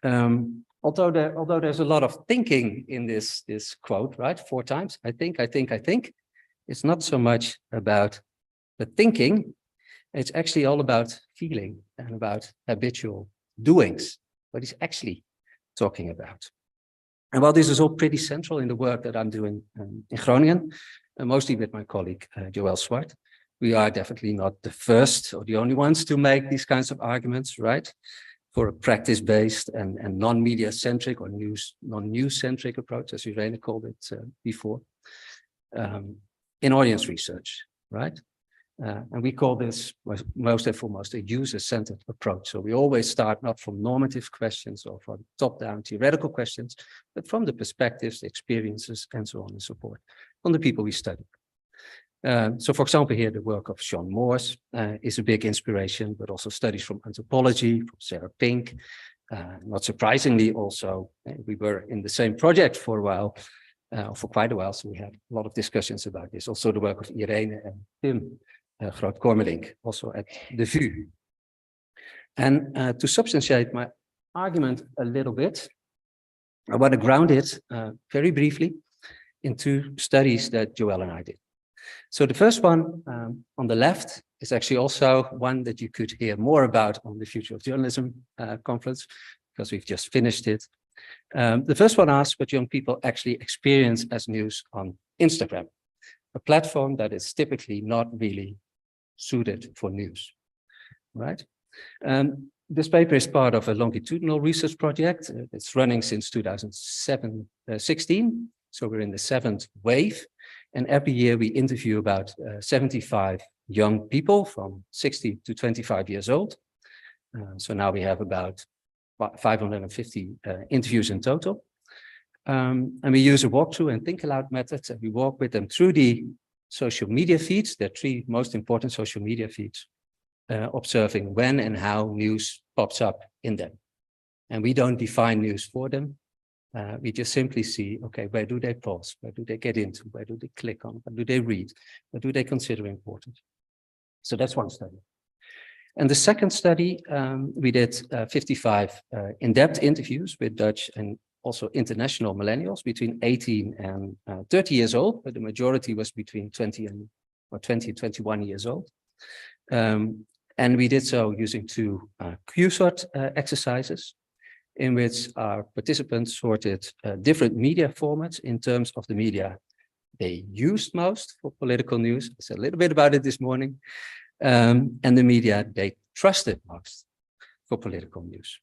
Although there's a lot of thinking in this quote, right? 4 times, I think, it's not so much about the thinking, it's actually all about feeling and about habitual doings, what he's actually talking about. And while this is all pretty central in the work that I'm doing in Groningen, mostly with my colleague Joël Swart, we are definitely not the first or the only ones to make these kinds of arguments, right? For a practice-based and non-media centric or non-news centric approach, as Irene called it before, in audience research, right? And we call this most and foremost a user-centered approach. So we always start not from normative questions or from top-down theoretical questions, but from the perspectives, the experiences, and so on and so forth, from the people we study. So for example, here the work of Sean Morse is a big inspiration, but also studies from anthropology, from Sarah Pink. Not surprisingly also, we were in the same project for a while, for quite a while, so we had a lot of discussions about this. Also the work of Irene and Tim Groot-Kormelink, also at the VU. And to substantiate my argument a little bit, I want to ground it very briefly in 2 studies that Joël and I did. So the first one on the left is actually also one that you could hear more about on the Future of Journalism conference, because we've just finished it. The first one asks what young people actually experience as news on Instagram, a platform that is typically not really suited for news, right? This paper is part of a longitudinal research project. It's running since 2016, so we're in the 7th wave. And every year we interview about 75 young people from 60 to 25 years old. So now we have about 550 interviews in total. And we use a walkthrough and think aloud methods, and we walk with them through the social media feeds, the 3 most important social media feeds, observing when and how news pops up in them. And we don't define news for them. We just simply see, okay, where do they pause? Where do they get into? Where do they click on? What do they read? What do they consider important? So that's one study. And the second study, we did 55 in-depth interviews with Dutch and also international millennials between 18 and 30 years old, but the majority was between 20 and 21 years old. And we did so using 2 Q-sort exercises, in which our participants sorted different media formats in terms of the media they used most for political news. I said a little bit about it this morning, and the media they trusted most for political news.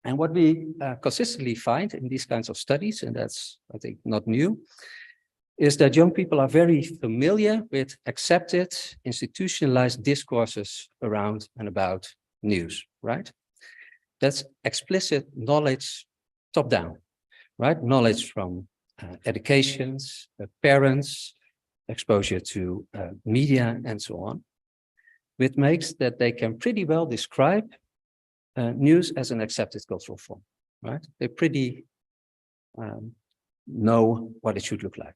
And what we consistently find in these kinds of studies, and that's, I think, not new, is that young people are very familiar with accepted, institutionalized discourses around and about news, right? That's explicit knowledge top-down, right? Knowledge from educations, parents, exposure to media, and so on, which makes that they can pretty well describe news as an accepted cultural form, right? They pretty know what it should look like.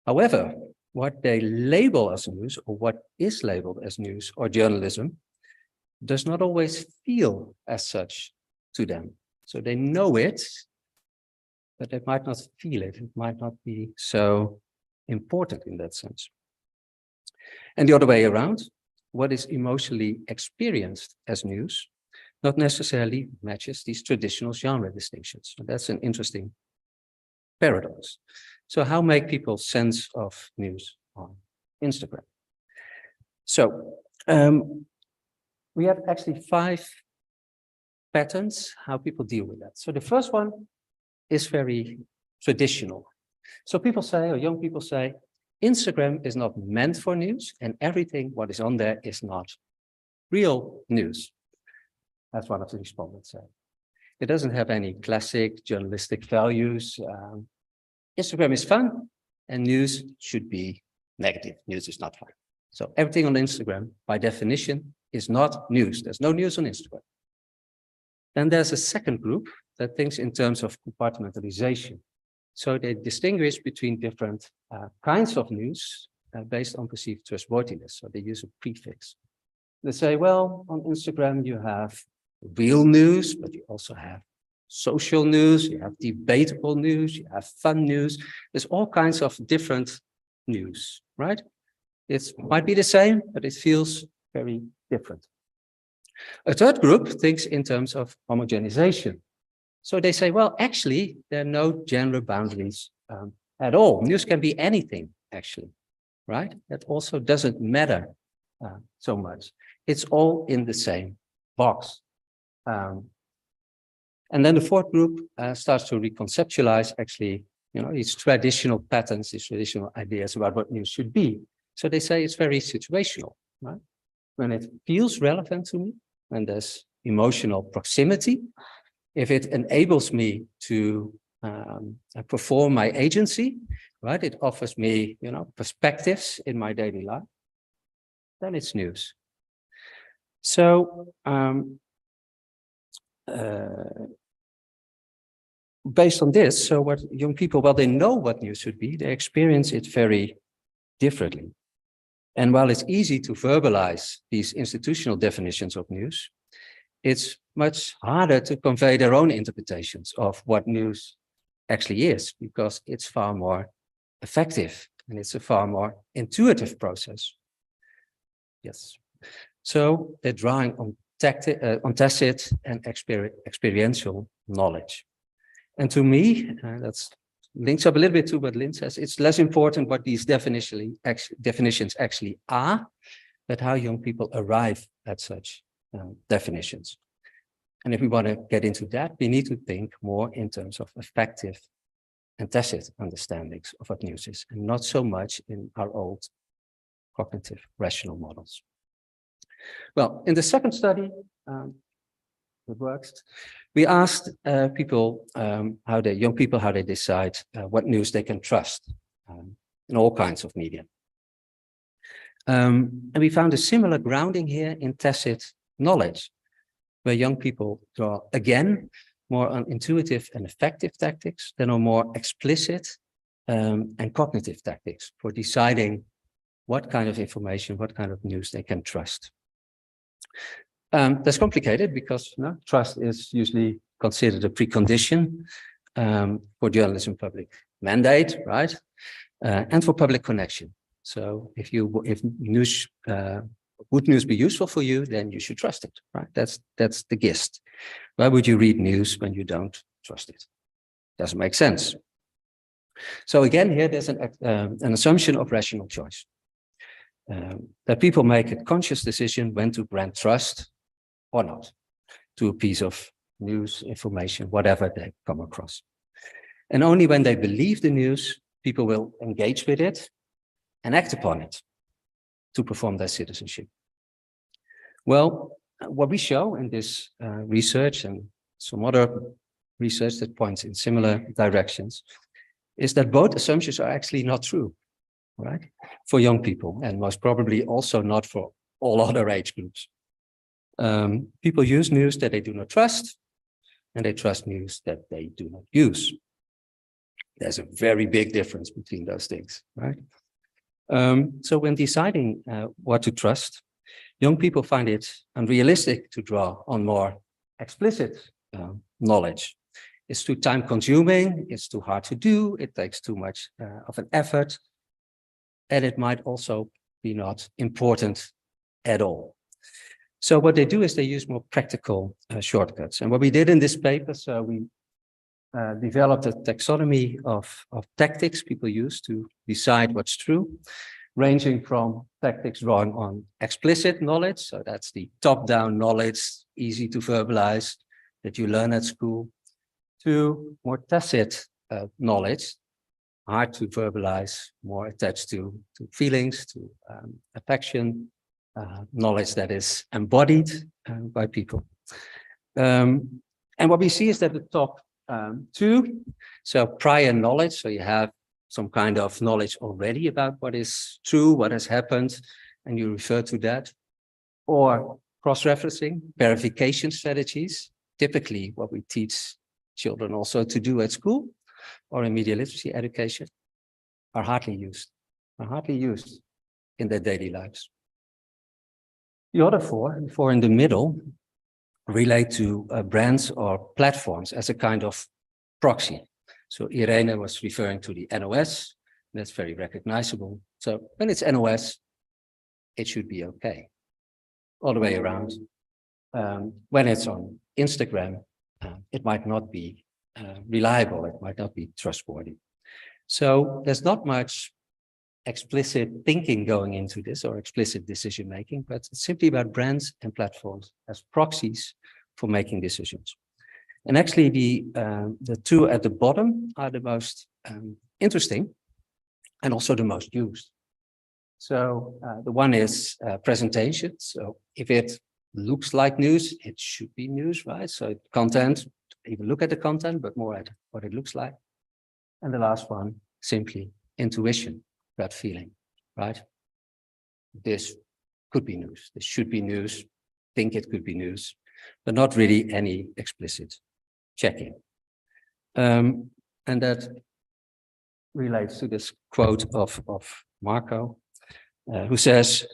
However, what they label as news, or what is labeled as news or journalism, does not always feel as such to them. So they know it, but they might not feel it. It might not be so important in that sense. And the other way around, what is emotionally experienced as news not necessarily matches these traditional genre distinctions. So that's an interesting paradox. So how make people sense of news on Instagram? So we have actually 5 patterns how people deal with that. So the first one is very traditional. So people say, or young people say, Instagram is not meant for news, and everything what is on there is not real news. That's one of the respondents said. It doesn't have any classic journalistic values. Instagram is fun, and news should be negative. News is not fun. So everything on Instagram, by definition, is not news. There's no news on Instagram. Then there's a second group that thinks in terms of compartmentalization. So they distinguish between different kinds of news based on perceived trustworthiness. So they use a prefix. They say, well, on Instagram, you have real news, but you also have social news, you have debatable news, you have fun news. There's all kinds of different news, right? It might be the same, but it feels very different. A third group thinks in terms of homogenization. So they say, well, actually, there are no gender boundaries at all. News can be anything, actually, right? That also doesn't matter so much. It's all in the same box. And then the fourth group starts to reconceptualize, actually, these traditional patterns, these traditional ideas about what news should be. So they say it's very situational, right? When it feels relevant to me, when there's emotional proximity, if it enables me to perform my agency, right? It offers me, perspectives in my daily life, then it's news. So based on this, so what young people, well, they know what news should be, they experience it very differently. And while it's easy to verbalize these institutional definitions of news, it's much harder to convey their own interpretations of what news actually is, because it's far more effective and it's a far more intuitive process. Yes. So they're drawing on tacit and experiential knowledge. And to me, that's links up a little bit to what Lynn says, it's less important what these definitions actually are, but how young people arrive at such definitions. And if we want to get into that, we need to think more in terms of effective and tacit understandings of what news is, and not so much in our old cognitive rational models. Well, in the second study, it works. We asked young people how they decide what news they can trust in all kinds of media. And we found a similar grounding here in tacit knowledge, where young people draw, again, more on intuitive and effective tactics than on more explicit and cognitive tactics for deciding what kind of information, what kind of news they can trust. That's complicated because trust is usually considered a precondition for journalism public mandate, right? And for public connection. So if news would news be useful for you, then you should trust it, right? That's the gist. Why would you read news when you don't trust it? Doesn't make sense. So again, here there's an assumption of rational choice. That people make a conscious decision when to grant trust or not to a piece of news, information, whatever they come across. And only when they believe the news, people will engage with it and act upon it to perform their citizenship. Well, what we show in this research and some other research that points in similar directions is that both assumptions are actually not true, right? For young people, and most probably also not for all other age groups. People use news that they do not trust, and they trust news that they do not use. There's a very big difference between those things, right? So when deciding what to trust, young people find it unrealistic to draw on more explicit knowledge It's too time consuming, it's too hard to do, it takes too much of an effort, and it might also be not important at all. So what they do is they use more practical shortcuts. And what we did in this paper, so we developed a taxonomy of tactics people use to decide what's true, ranging from tactics drawing on explicit knowledge, so that's the top-down knowledge, easy to verbalize, that you learn at school, to more tacit knowledge, hard to verbalize, more attached to feelings, to affection, knowledge that is embodied by people. And what we see is that the top two, so prior knowledge, so you have some kind of knowledge already about what is true, what has happened, and you refer to that, or cross-referencing, verification strategies, typically what we teach children also to do at school or in media literacy education, are hardly used in their daily lives. The other four in the middle, relate to brands or platforms as a kind of proxy. So Irene was referring to the NOS, that's very recognizable. So when it's NOS, it should be okay. All the way around. When it's on Instagram, it might not be reliable, it might not be trustworthy. So there's not much explicit thinking going into this or explicit decision making, but it's simply about brands and platforms as proxies for making decisions. And actually the two at the bottom are the most interesting and also the most used. So the one is presentation. So if it looks like news, it should be news, right? So content, even look at the content, but more at what it looks like. And the last one, simply intuition, gut feeling, right? This could be news, this should be news, think it could be news, but not really any explicit checking. And that relates to this quote of Marco, who says,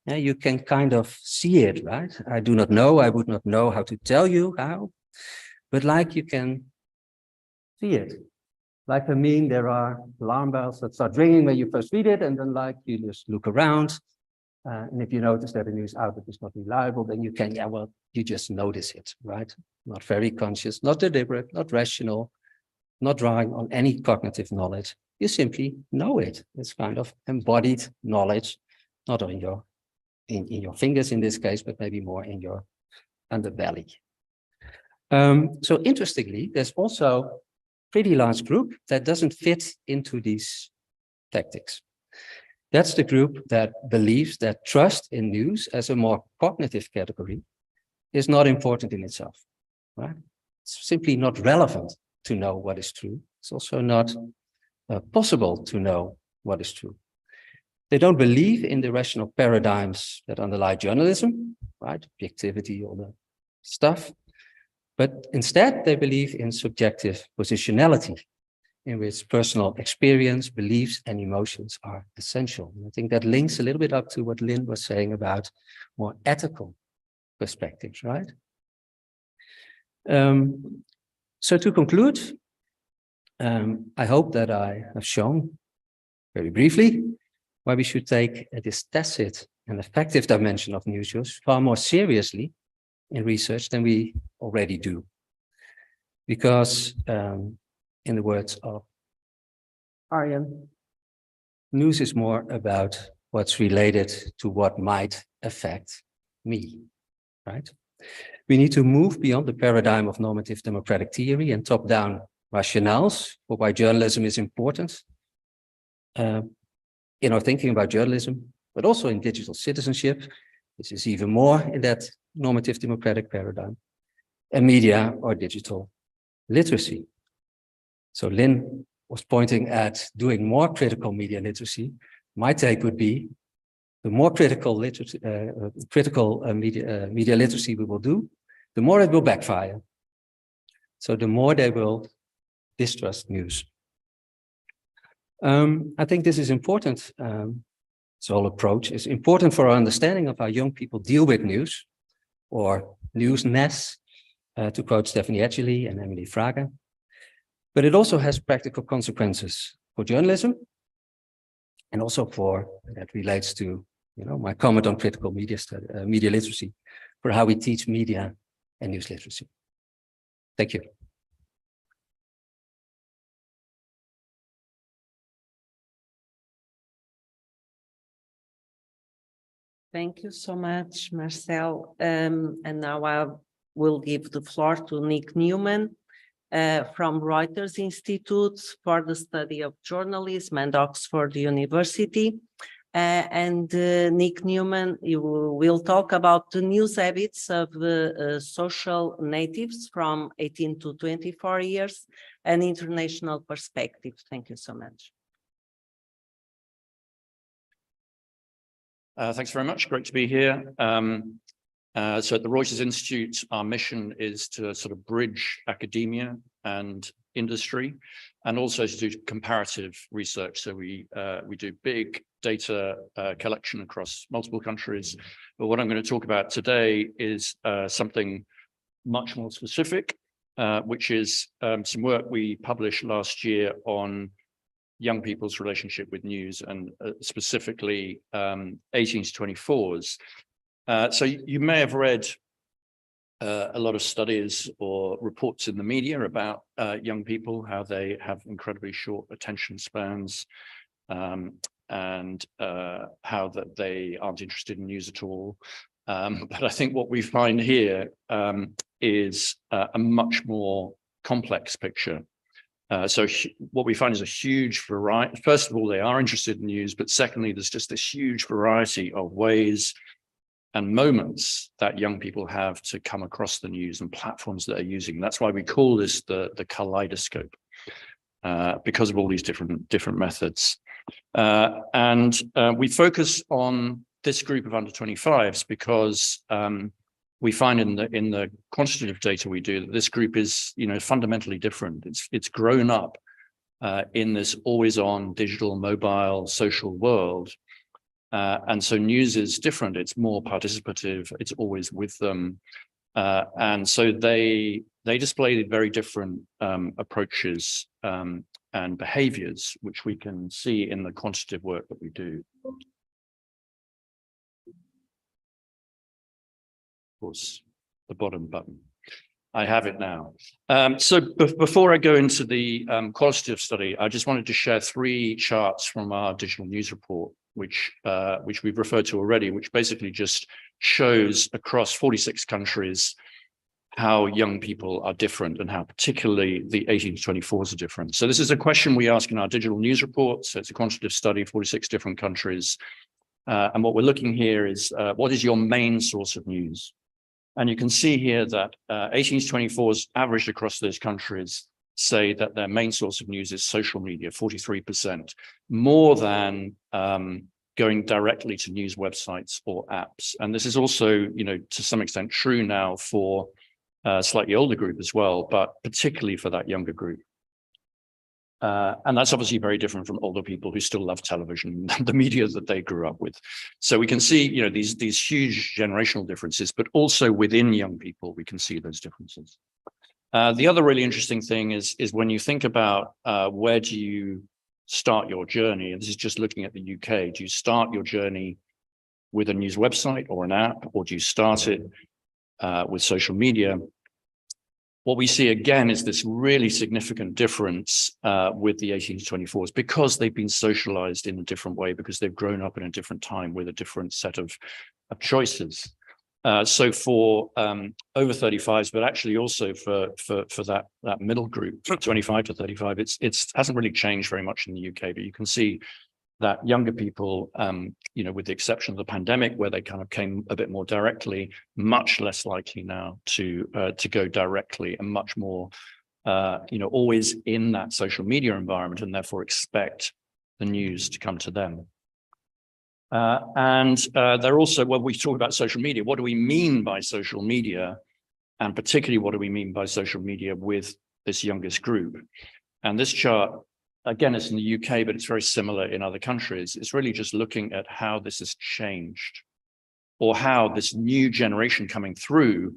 yeah, you can kind of see it, right? I do not know, I would not know how to tell you how, but like you can see it. Like I mean, there are alarm bells that start ringing when you first read it, and then like you just look around, and if you notice that a news outlet is not reliable, then you can, yeah, well, you just notice it, right? Not very conscious, not deliberate, not rational, not drawing on any cognitive knowledge. You simply know it. It's kind of embodied knowledge, not on your in your fingers in this case, but maybe more in your underbelly. So interestingly, there's also a pretty large group that doesn't fit into these tactics. That's the group that believes that trust in news as a more cognitive category is not important in itself, right? It's simply not relevant to know what is true. It's also not possible to know what is true. They don't believe in the rational paradigms that underlie journalism, right? Objectivity, all the stuff. But instead, they believe in subjective positionality, in which personal experience, beliefs, and emotions are essential. And I think that links a little bit up to what Lynn was saying about more ethical perspectives, right? So to conclude, I hope that I have shown very briefly why we should take this tacit and effective dimension of news use far more seriously in research than we already do. Because, in the words of Arjen, news is more about what's related to what might affect me, right? We need to move beyond the paradigm of normative democratic theory and top-down rationales for why journalism is important in our thinking about journalism, but also in digital citizenship, which is even more in that normative democratic paradigm, and media or digital literacy. So Lynn was pointing at doing more critical media literacy. My take would be the more critical media literacy we will do, the more it will backfire. So the more they will distrust news. I think this is important. This whole approach is important for our understanding of how young people deal with news or newsness, to quote Stephanie Edgley and Emily Fraga. But it also has practical consequences for journalism, and also that relates to, my comment on critical media study, media literacy, for how we teach media and news literacy. Thank you. Thank you so much, Marcel. And now I will give the floor to Nic Newman from Reuters Institute for the Study of Journalism and Oxford University. Nic Newman, you will talk about the news habits of social natives from 18 to 24 years and international perspective. Thank you so much. Thanks very much. Great to be here. So at the Reuters Institute, our mission is to sort of bridge academia and industry, and also to do comparative research. So we do big data collection across multiple countries. But what I'm going to talk about today is something much more specific, which is some work we published last year on young people's relationship with news, and specifically 18 to 24s. So you may have read a lot of studies or reports in the media about young people, how they have incredibly short attention spans, and how that they aren't interested in news at all. But I think what we find here is a much more complex picture. So what we find is a huge variety. First of all, they are interested in news, but secondly, there's just this huge variety of ways and moments that young people have to come across the news and platforms that they're using. That's why we call this the kaleidoscope, because of all these different methods. And we focus on this group of under 25s because we find in the quantitative data we do that this group is, fundamentally different. It's grown up in this always-on digital, mobile, social world, and so news is different. It's more participative. It's always with them, and so they display very different approaches and behaviors, which we can see in the quantitative work that we do. Of course, the bottom button. I have it now. So before I go into the qualitative study, I just wanted to share 3 charts from our digital news report, which we've referred to already, which basically just shows across 46 countries how young people are different and how particularly the 18 to 24s are different. So this is a question we ask in our digital news report. So it's a quantitative study, 46 different countries. And what we're looking here is, what is your main source of news? And you can see here that 18 to 24s averaged across those countries say that their main source of news is social media, 43%, more than going directly to news websites or apps. And this is also, to some extent true now for a slightly older group as well, but particularly for that younger group. And that's obviously very different from older people who still love television, the media that they grew up with. So we can see, these huge generational differences, but also within young people, we can see those differences. The other really interesting thing is when you think about where do you start your journey, and this is just looking at the UK, do you start your journey with a news website or an app, or do you start it with social media? What we see again is this really significant difference with the 18 to 24s because they've been socialized in a different way, because they've grown up in a different time with a different set of choices. So for over 35s, but actually also for that middle group, 25 to 35, it hasn't really changed very much in the UK, but you can see that younger people, with the exception of the pandemic, where they kind of came a bit more directly, much less likely now to go directly, and much more, always in that social media environment, and therefore expect the news to come to them. And they're also, when we talk about social media, what do we mean by social media? And particularly, what do we mean by social media with this youngest group? And this chart, again, it's in the UK, but it's very similar in other countries. It's really just looking at how this has changed, or how this new generation coming through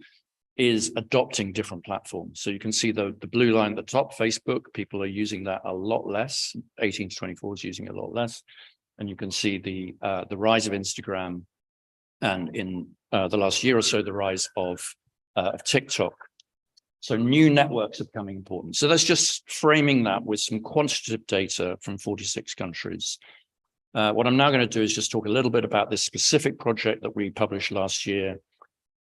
is adopting different platforms. So you can see the blue line at the top, Facebook, people are using that a lot less. 18 to 24 is using it a lot less. And you can see the rise of Instagram, and in the last year or so, the rise of TikTok. So new networks are becoming important. So that's just framing that with some quantitative data from 46 countries. What I'm now going to do is just talk a little bit about this specific project that we published last year,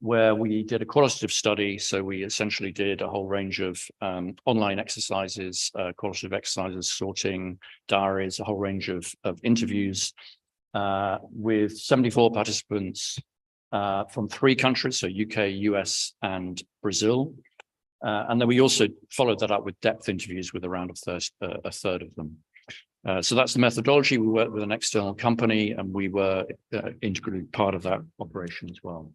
where we did a qualitative study. So we essentially did a whole range of online exercises, qualitative exercises, sorting, diaries, a whole range of interviews with 74 participants from 3 countries, so UK, US, and Brazil. And then we also followed that up with depth interviews with around a third of them. So that's the methodology. We worked with an external company, and we were integrally part of that operation as well.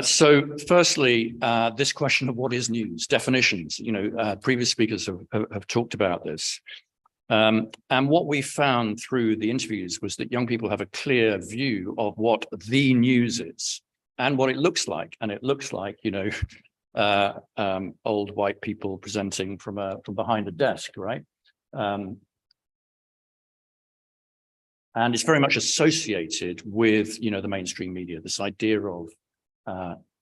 So firstly, this question of what is news, definitions, previous speakers have talked about this. And what we found through the interviews was that young people have a clear view of what the news is and what it looks like. And it looks like, old white people presenting from behind a desk, right? And it's very much associated with, the mainstream media, this idea of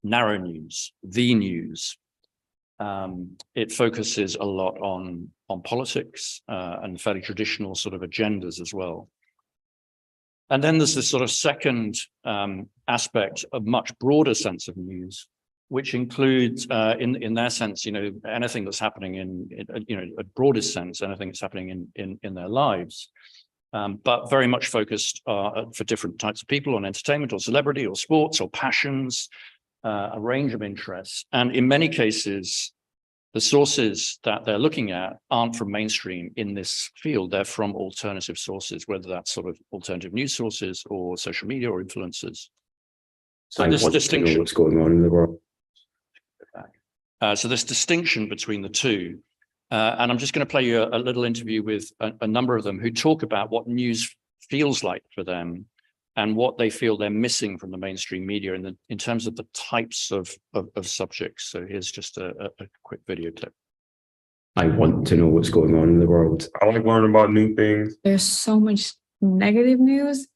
narrow news, the news. It focuses a lot on politics and fairly traditional sort of agendas as well. And then there's this sort of second aspect, a much broader sense of news, which includes, in their sense, anything that's happening in a broader sense, anything that's happening in their lives, but very much focused for different types of people on entertainment or celebrity or sports or passions, a range of interests. And in many cases, the sources that they're looking at aren't from mainstream in this field. They're from alternative sources, whether that's sort of alternative news sources or social media or influencers. So this distinction, what's going on in the world. So this distinction between the two, and I'm just going to play you a little interview with a number of them who talk about what news feels like for them and what they feel they're missing from the mainstream media in terms of the types of subjects. So here's just a quick video clip. I want to know what's going on in the world. I like learning about new things. There's so much negative news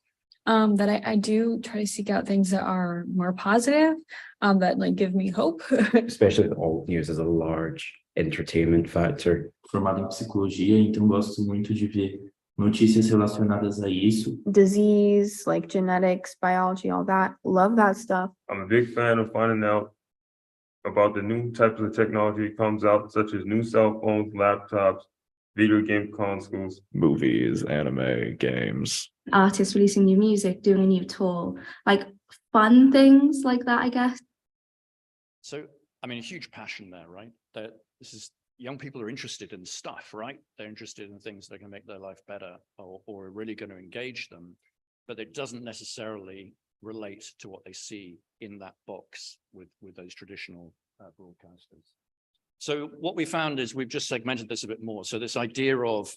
that I do try to seek out things that are more positive, that give me hope. Especially the alt news is a large entertainment factor. Formado em psicologia, então gosto muito de ver notícias relacionadas a isso. Disease, like genetics, biology, all that. Love that stuff. I'm a big fan of finding out about the new types of technology that comes out, such as new cell phones, laptops, video game consoles, movies, anime, games. Artists releasing new music, doing a new tour, like fun things like that, I guess. So, I mean, a huge passion there, right? This is, young people are interested in stuff, right? They're interested in things that can make their life better or are really going to engage them, but it doesn't necessarily relate to what they see in that box with those traditional broadcasters. So what we found is we've just segmented this a bit more. So this idea of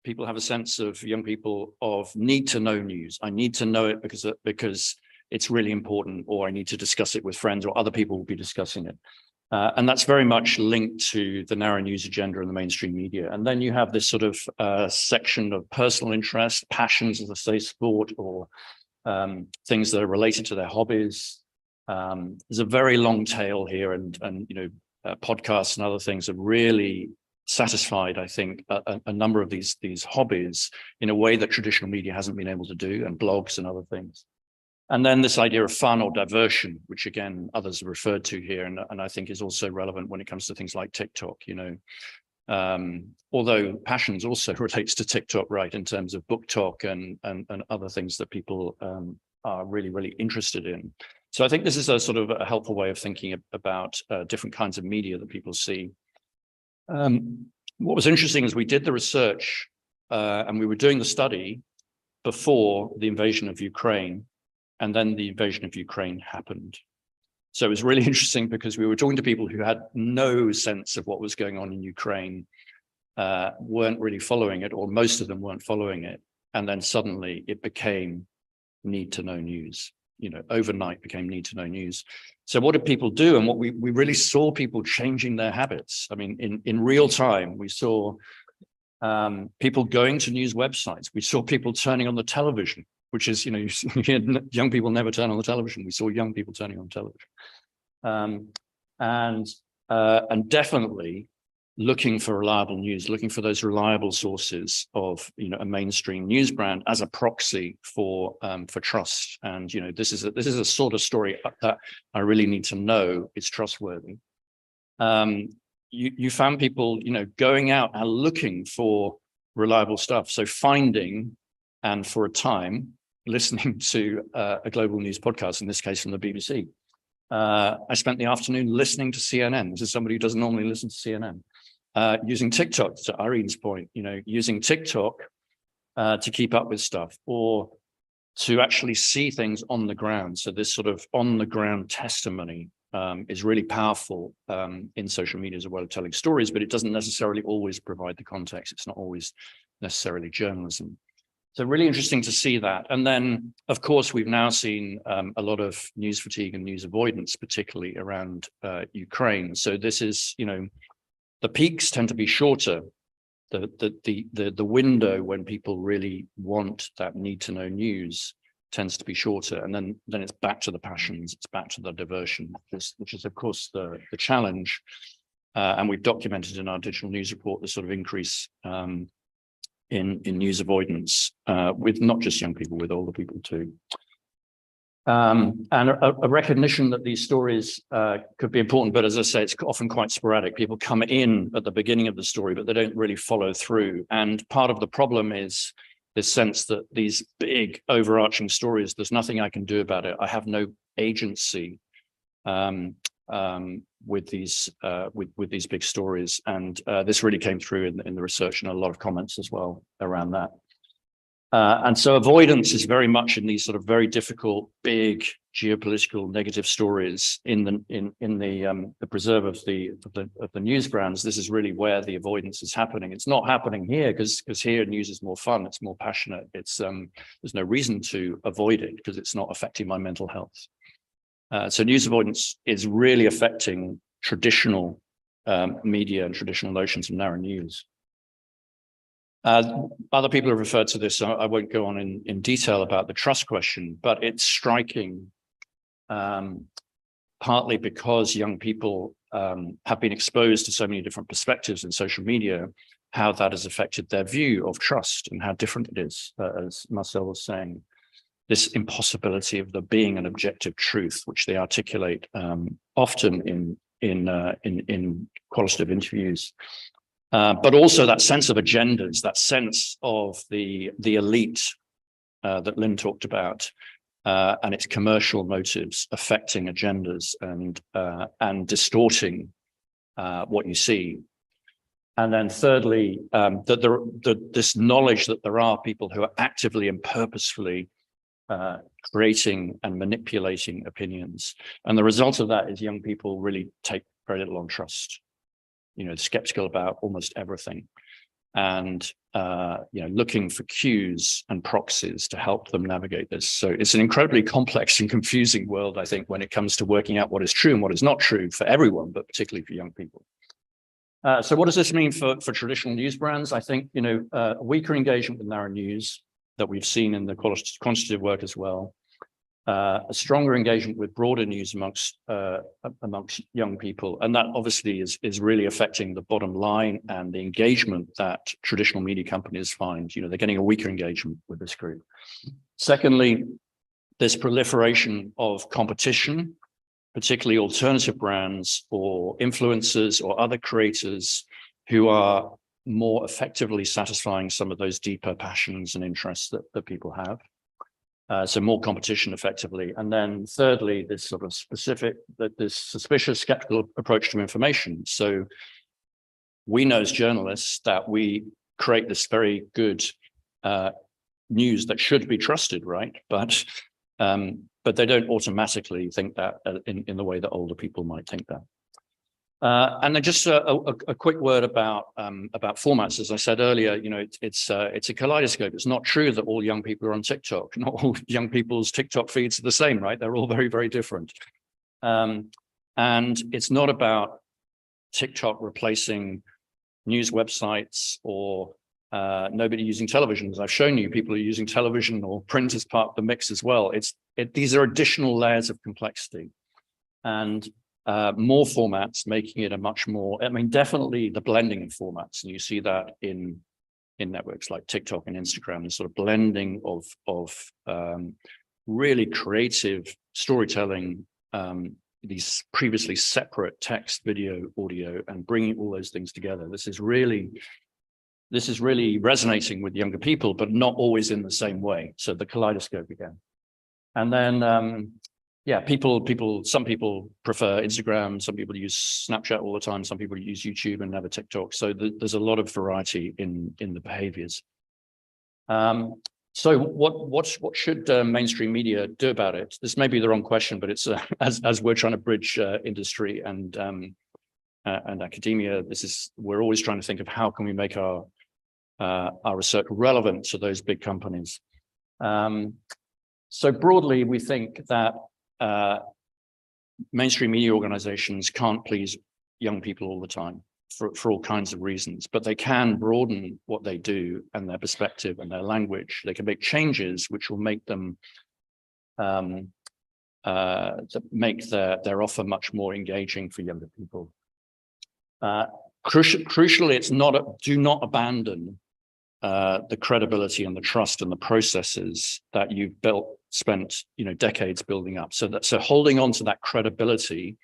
people have a sense of, young people, of need to know news. I need to know it because it's really important, or I need to discuss it with friends, or other people will be discussing it. And that's very much linked to the narrow news agenda and the mainstream media. And then you have this sort of section of personal interest, passions, as I say, sport, or things that are related to their hobbies. There's a very long tail here, and podcasts and other things have really satisfied, I think, a number of these hobbies in a way that traditional media hasn't been able to do, and blogs and other things. And then this idea of fun or diversion, which again, others have referred to here, and I think is also relevant when it comes to things like TikTok, although passions also relates to TikTok, right, in terms of book talk and other things that people are really, really interested in. So I think this is a sort of a helpful way of thinking about different kinds of media that people see. What was interesting is we did the research and we were doing the study before the invasion of Ukraine, and then the invasion of Ukraine happened. So it was really interesting because we were talking to people who had no sense of what was going on in Ukraine, weren't really following it, or most of them weren't following it. And then suddenly it became need to know news, overnight became need to know news. So what did people do? And what we really saw people changing their habits. I mean, in real time, we saw people going to news websites. We saw people turning on the television, which is, young people never turn on the television. We saw young people turning on television. And definitely looking for reliable news, looking for those reliable sources of, a mainstream news brand as a proxy for trust. And, this is a sort of story that I really need to know is trustworthy. You found people, going out and looking for reliable stuff. So finding, and for a time, listening to a global news podcast, in this case from the BBC. I spent the afternoon listening to CNN. This is somebody who doesn't normally listen to CNN. Using TikTok, to Irene's point, using TikTok to keep up with stuff, or to actually see things on the ground. So this sort of on the ground testimony is really powerful in social media as a way of telling stories, but it doesn't necessarily always provide the context. It's not always necessarily journalism. So really interesting to see that. And then, of course, we've now seen a lot of news fatigue and news avoidance, particularly around Ukraine. So this is, the peaks tend to be shorter. The window when people really want that need to know news tends to be shorter, and then it's back to the passions, it's back to the diversion, which is of course the challenge. And we've documented in our digital news report the sort of increase in news avoidance with not just young people, with older people too. And a recognition that these stories could be important, but as I say, it's often quite sporadic. People come in at the beginning of the story, but they don't really follow through. And part of the problem is this sense that these big overarching stories, there's nothing I can do about it. I have no agency with these big stories. And this really came through in the research, and a lot of comments as well around that. And so avoidance is very much in these sort of very difficult, big geopolitical negative stories in the preserve of the news brands. This is really where the avoidance is happening. It's not happening here because here news is more fun. It's more passionate. It's there's no reason to avoid it because it's not affecting my mental health. So news avoidance is really affecting traditional media and traditional notions of narrow news. Other people have referred to this, so I won't go on in detail about the trust question, but it's striking partly because young people have been exposed to so many different perspectives in social media, how that has affected their view of trust and how different it is, as Marcel was saying. This impossibility of there being an objective truth, which they articulate often in qualitative interviews. But also that sense of agendas, that sense of the elite that Lynn talked about, and its commercial motives affecting agendas and distorting what you see. And then thirdly, this knowledge that there are people who are actively and purposefully creating and manipulating opinions. And the result of that is young people really take very little on trust. Skeptical about almost everything, and looking for cues and proxies to help them navigate this. So it's an incredibly complex and confusing world, I think, when it comes to working out what is true and what is not true for everyone, but particularly for young people. So what does this mean for traditional news brands? I think a weaker engagement with narrow news that we've seen in the quantitative work as well. A stronger engagement with broader news amongst young people, and that obviously is really affecting the bottom line and the engagement that traditional media companies find. They're getting a weaker engagement with this group. Secondly, this proliferation of competition, particularly alternative brands or influencers or other creators who are more effectively satisfying some of those deeper passions and interests that people have. So more competition effectively. And then thirdly, this sort of this suspicious, skeptical approach to information. So we know as journalists that we create this very good news that should be trusted, right? But they don't automatically think that in the way that older people might think that. And then just a quick word about formats. As I said earlier, it's a kaleidoscope. It's not true that all young people are on TikTok. Not all young people's TikTok feeds are the same, right? They're all very, very different. And it's not about TikTok replacing news websites or nobody using television. As I've shown you, people are using television or print as part of the mix as well. These are additional layers of complexity, and more formats making it a much more, I mean, definitely the blending of formats. And you see that in networks like TikTok and Instagram, the sort of blending of really creative storytelling, these previously separate text, video, audio, and bringing all those things together. This is really resonating with younger people, but not always in the same way. So the kaleidoscope again. And then, yeah, some people prefer Instagram, some people use Snapchat all the time, some people use YouTube and never TikTok. So there's a lot of variety in the behaviors. So what should mainstream media do about it? This may be the wrong question, but it's as we're trying to bridge industry and academia, we're always trying to think of how can we make our research relevant to those big companies. So broadly, we think that mainstream media organizations can't please young people all the time for all kinds of reasons, but they can broaden what they do and their perspective and their language. They can make changes which will make them make their offer much more engaging for younger people. Crucially, do not abandon the credibility and the trust and the processes that you've spent decades building up. So holding on to that credibility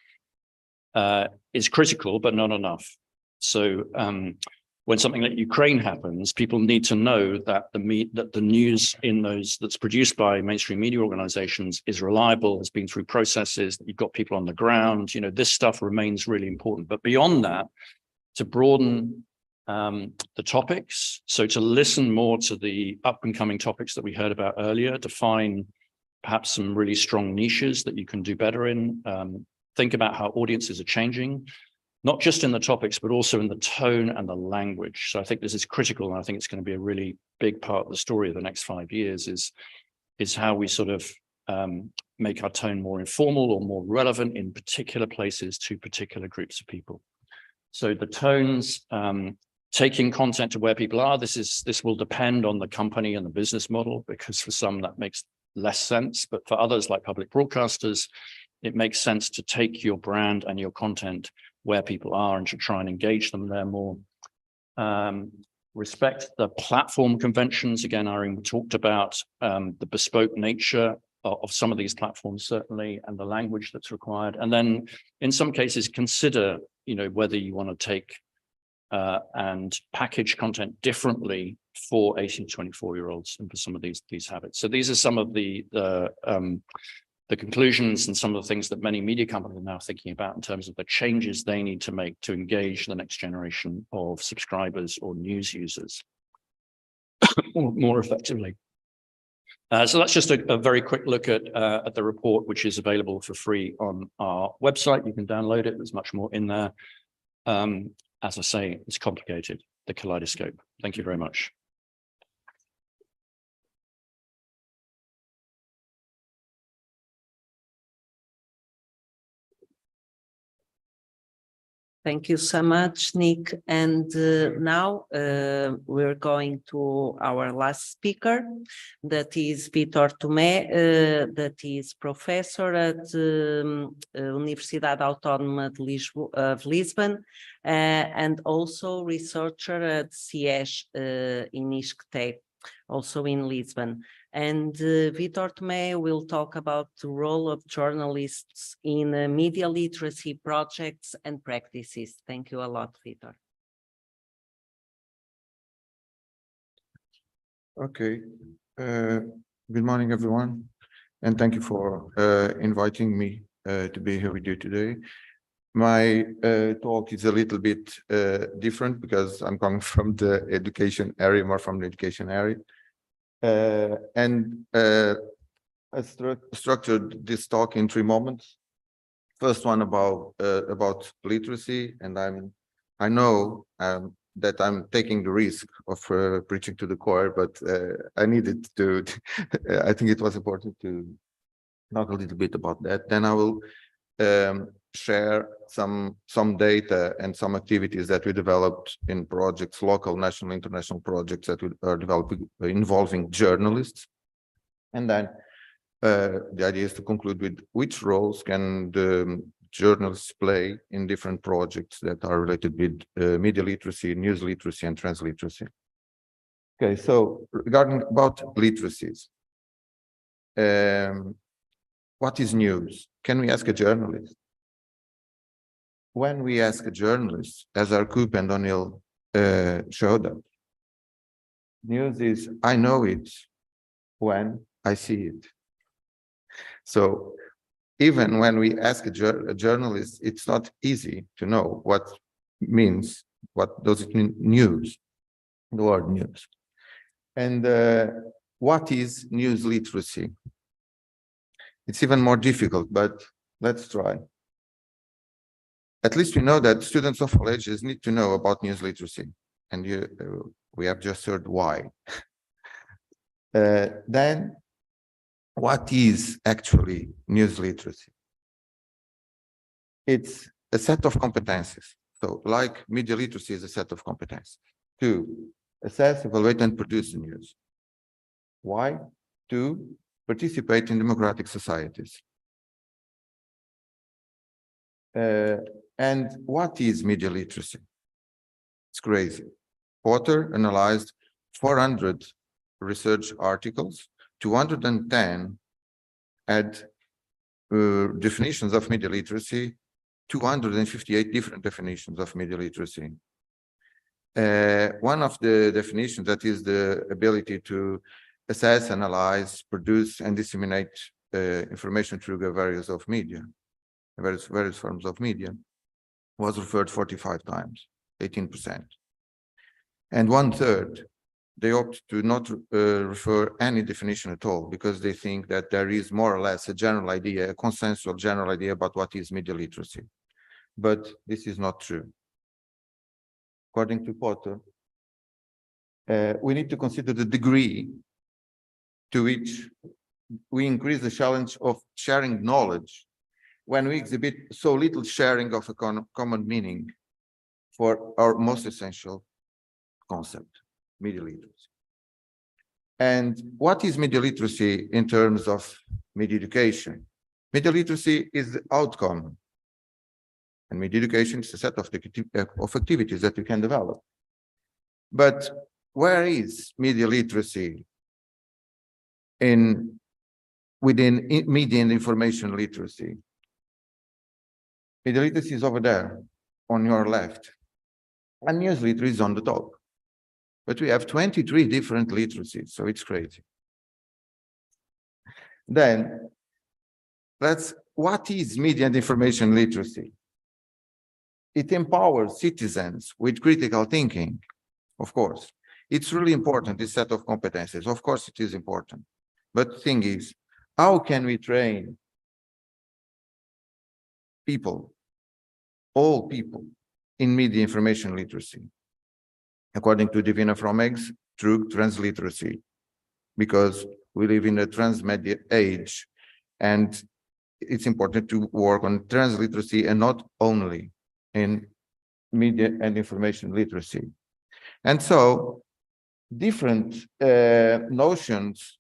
is critical, but not enough. So when something like Ukraine happens, people need to know that the news that's produced by mainstream media organizations is reliable, has been through processes, that you've got people on the ground. This stuff remains really important. But beyond that, to broaden the topics, so to listen more to the up and coming topics that we heard about earlier, define perhaps some really strong niches that you can do better in, think about how audiences are changing, not just in the topics, but also in the tone and the language. So I think this is critical, and I think it's going to be a really big part of the story of the next 5 years is how we sort of make our tone more informal or more relevant in particular places to particular groups of people. So the tones, taking content to where people are, this will depend on the company and the business model, because for some that makes less sense, but for others like public broadcasters, it makes sense to take your brand and your content where people are and to try and engage them there more. Respect the platform conventions. Again, Irene talked about the bespoke nature of some of these platforms, certainly, and the language that's required. And then in some cases, consider, whether you want to take and package content differently for 18 to 24-year-olds and for some of these habits. So these are some of the conclusions and some of the things that many media companies are now thinking about in terms of the changes they need to make to engage the next generation of subscribers or news users more effectively. So that's just a very quick look at the report, which is available for free on our website. You can download it. There's much more in there. As I say, it's complicated, the kaleidoscope. Thank you very much. Thank you so much, Nic. And now we're going to our last speaker, that is Vítor Tomé, that is professor at Universidade Autónoma de Lisbon, and also researcher at CIES-ISCTE, also in Lisbon. And Vítor Tomé will talk about the role of journalists in media literacy projects and practices. Thank you a lot, Vítor. Okay. Good morning, everyone. And thank you for inviting me to be here with you today. My talk is a little bit different because I'm coming from the education area, more from the education area. I structured this talk in 3 moments. First one about literacy, and I know that I'm taking the risk of preaching to the choir, but I needed to. I think it was important to talk a little bit about that. Then I will share some data and some activities that we developed in projects, local, national, international projects that we are developing involving journalists. And then the idea is to conclude with which roles can the journalists play in different projects that are related with media literacy, news literacy, and transliteracy. Okay, so regarding about literacies, what is news? Can we ask a journalist? When we ask a journalist, as our Coop and O'Neill showed us, news is, I know it when I see it. So even when we ask a journalist, it's not easy to know what does it mean, news, the word news. And what is news literacy? It's even more difficult, but let's try. At least we know that students of all ages need to know about news literacy, and we have just heard why. Then, what is actually news literacy? It's a set of competencies. So, like media literacy is a set of competencies to assess, evaluate, and produce the news. Why? To participate in democratic societies. And what is media literacy? It's crazy. Porter analyzed 400 research articles, 210 had definitions of media literacy, 258 different definitions of media literacy. One of the definitions, that is the ability to assess, analyze, produce, and disseminate information through the various forms of media, was referred 45 times, 18%. And 1/3, they opt to not refer any definition at all, because they think that there is more or less a general idea, a consensual general idea about what is media literacy. But this is not true. According to Porter, we need to consider the degree to which we increase the challenge of sharing knowledge when we exhibit so little sharing of a common meaning for our most essential concept, media literacy. And what is media literacy in terms of media education? Media literacy is the outcome, and media education is a set of activities that we can develop. But where is media literacy within media and information literacy? Media literacy is over there on your left, and news literacy is on the top. But we have 23 different literacies, so it's crazy. Then, what is media and information literacy? It empowers citizens with critical thinking, of course. It's really important, this set of competencies. Of course, it is important. But the thing is, how can we train people, all people, in media information literacy? According to Divina Fromeg's, through transliteracy, because we live in a transmedia age, and it's important to work on transliteracy and not only in media and information literacy. And so different notions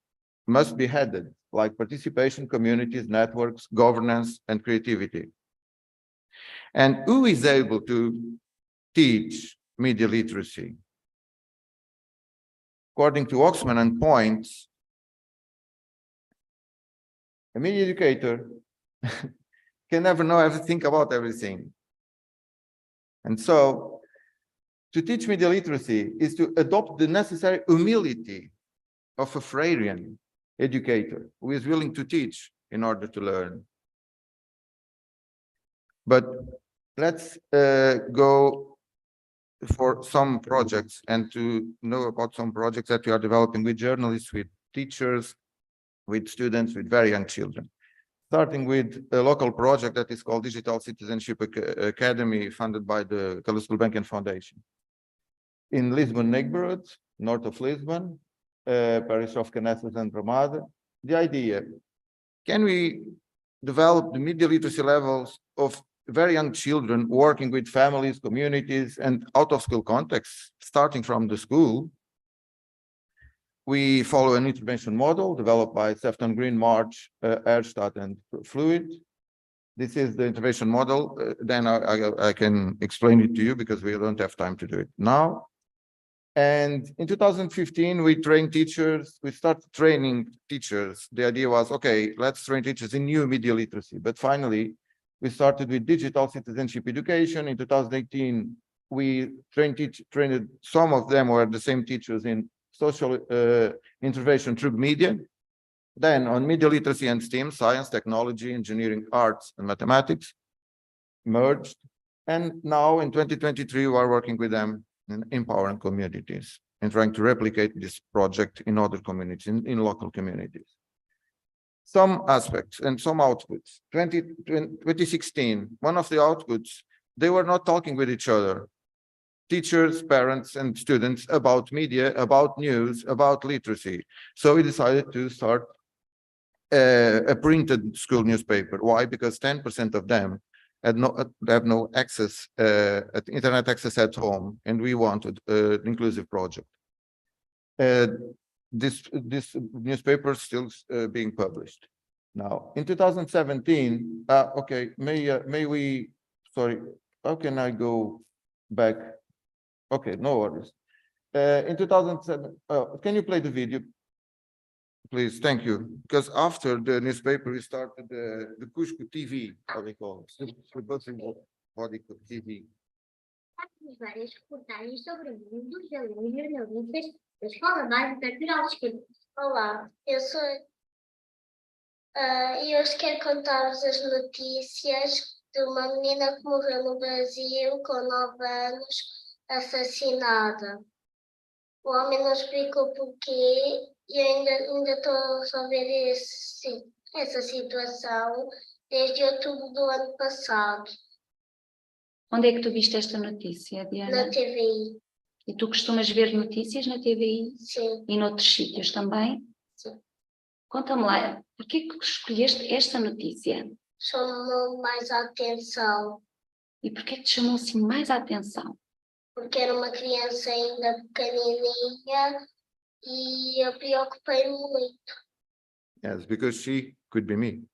must be headed, like participation, communities, networks, governance, and creativity. And who is able to teach media literacy? According to Oxman and Points, a media educator can never know everything about everything. And so, to teach media literacy is to adopt the necessary humility of a Freirean educator who is willing to teach in order to learn. But let's go for some projects and to know about some projects that we are developing with journalists, with teachers, with students, with very young children. Starting with a local project that is called Digital Citizenship Academy, funded by the Carlos Gulbenkian Foundation. In Lisbon neighborhood, north of Lisbon, parish of Caneças and Ramada, the idea, can we develop the media literacy levels of very young children, working with families, communities, and out of school contexts, starting from the school. We follow an intervention model developed by Sefton Green, March, Erstad, and Fluid. This is the intervention model. Then I can explain it to you because we don't have time to do it now. And in 2015, we trained teachers. We started training teachers. The idea was, okay, let's train teachers in new media literacy. But finally, we started with digital citizenship education. In 2018, we trained some of them were the same teachers in social intervention through media. Then on media literacy and STEAM, science, technology, engineering, arts, and mathematics merged. And now in 2023, we are working with them in empowering communities and trying to replicate this project in other communities, in local communities. Some aspects and some outputs. 2016, one of the outputs, they were not talking with each other. Teachers, parents, and students about media, about news, about literacy. So we decided to start a printed school newspaper. Why? Because 10% of them have no access, internet access at home, and we wanted an inclusive project. This newspaper is still being published. Now, in 2017, okay, may we, sorry, how can I go back? Okay, no worries. In 2007, can you play the video? Please, thank you. Because after the newspaper, we started the Cusco TV, how we call it, the body TV. Várias reportagens sobre o mundo dos alunos e jornalistas da Escola Básica Rural de Esquerda. Olá, eu sou. E hoje quero contar-vos as notícias de uma menina que morreu no Brasil com 9 anos, assassinada. O homem não explicou porquê e ainda estou a resolver essa situação desde outubro do ano passado. Onde é que tu viste esta notícia, Diana? Na TVI. E tu costumas ver notícias na TVI? Sim. E noutros sítios também? Sim. Conta-me lá, por que escolheste esta notícia? Chamou mais a atenção. E por que te chamou assim mais a atenção? Porque era uma criança ainda pequenininha e eu preocupei-me muito. Yes, because she could be me.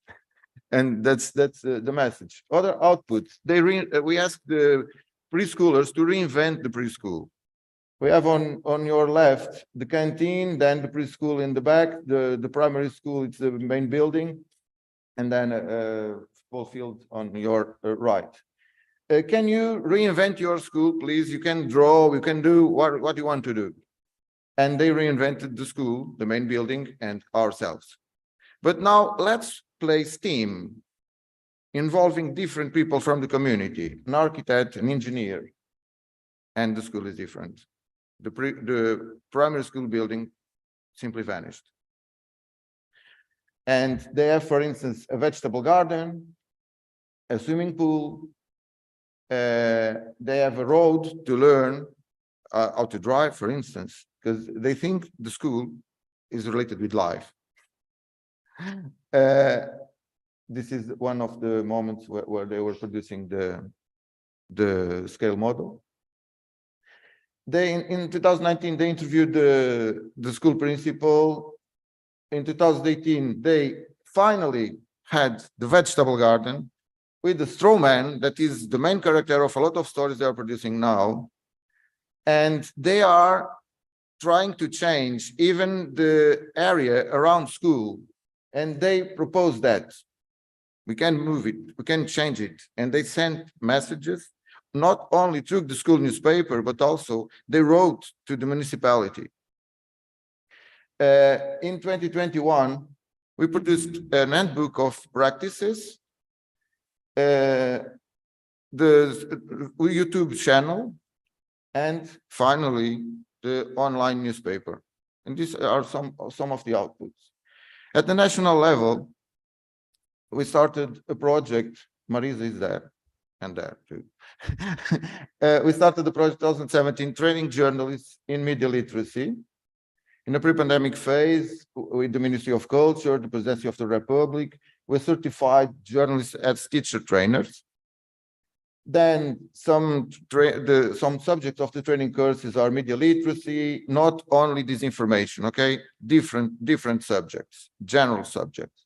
And that's the message. Other outputs, we asked the preschoolers to reinvent the preschool. We have on your left the canteen, then the preschool in the back, the primary school, it's the main building, and then a football field on your right. Can you reinvent your school, please? You can draw, you can do what you want to do. And they reinvented the school, the main building, and ourselves. But now let's play STEAM, involving different people from the community, an architect, an engineer, and the school is different. The primary school building simply vanished. And they have, for instance, a vegetable garden, a swimming pool. They have a road to learn how to drive, for instance, because they think the school is related with life. This is one of the moments where they were producing the scale model. In 2019, they interviewed the school principal. In 2018, they finally had the vegetable garden with the straw man that is the main character of a lot of stories they are producing now. And they are trying to change even the area around school. And they proposed that we can move it, we can change it. And they sent messages, not only through the school newspaper, but also they wrote to the municipality. In 2021, we produced an handbook of practices, the YouTube channel, and finally, the online newspaper. And these are some of the outputs. At the national level, we started a project, Marisa is there, and there too. We started the project 2017, training journalists in media literacy. In a pre-pandemic phase, with the Ministry of Culture, the Presidency of the Republic, with certified journalists as teacher trainers. Then some subjects of the training courses are media literacy, not only disinformation, okay? Different subjects, general subjects.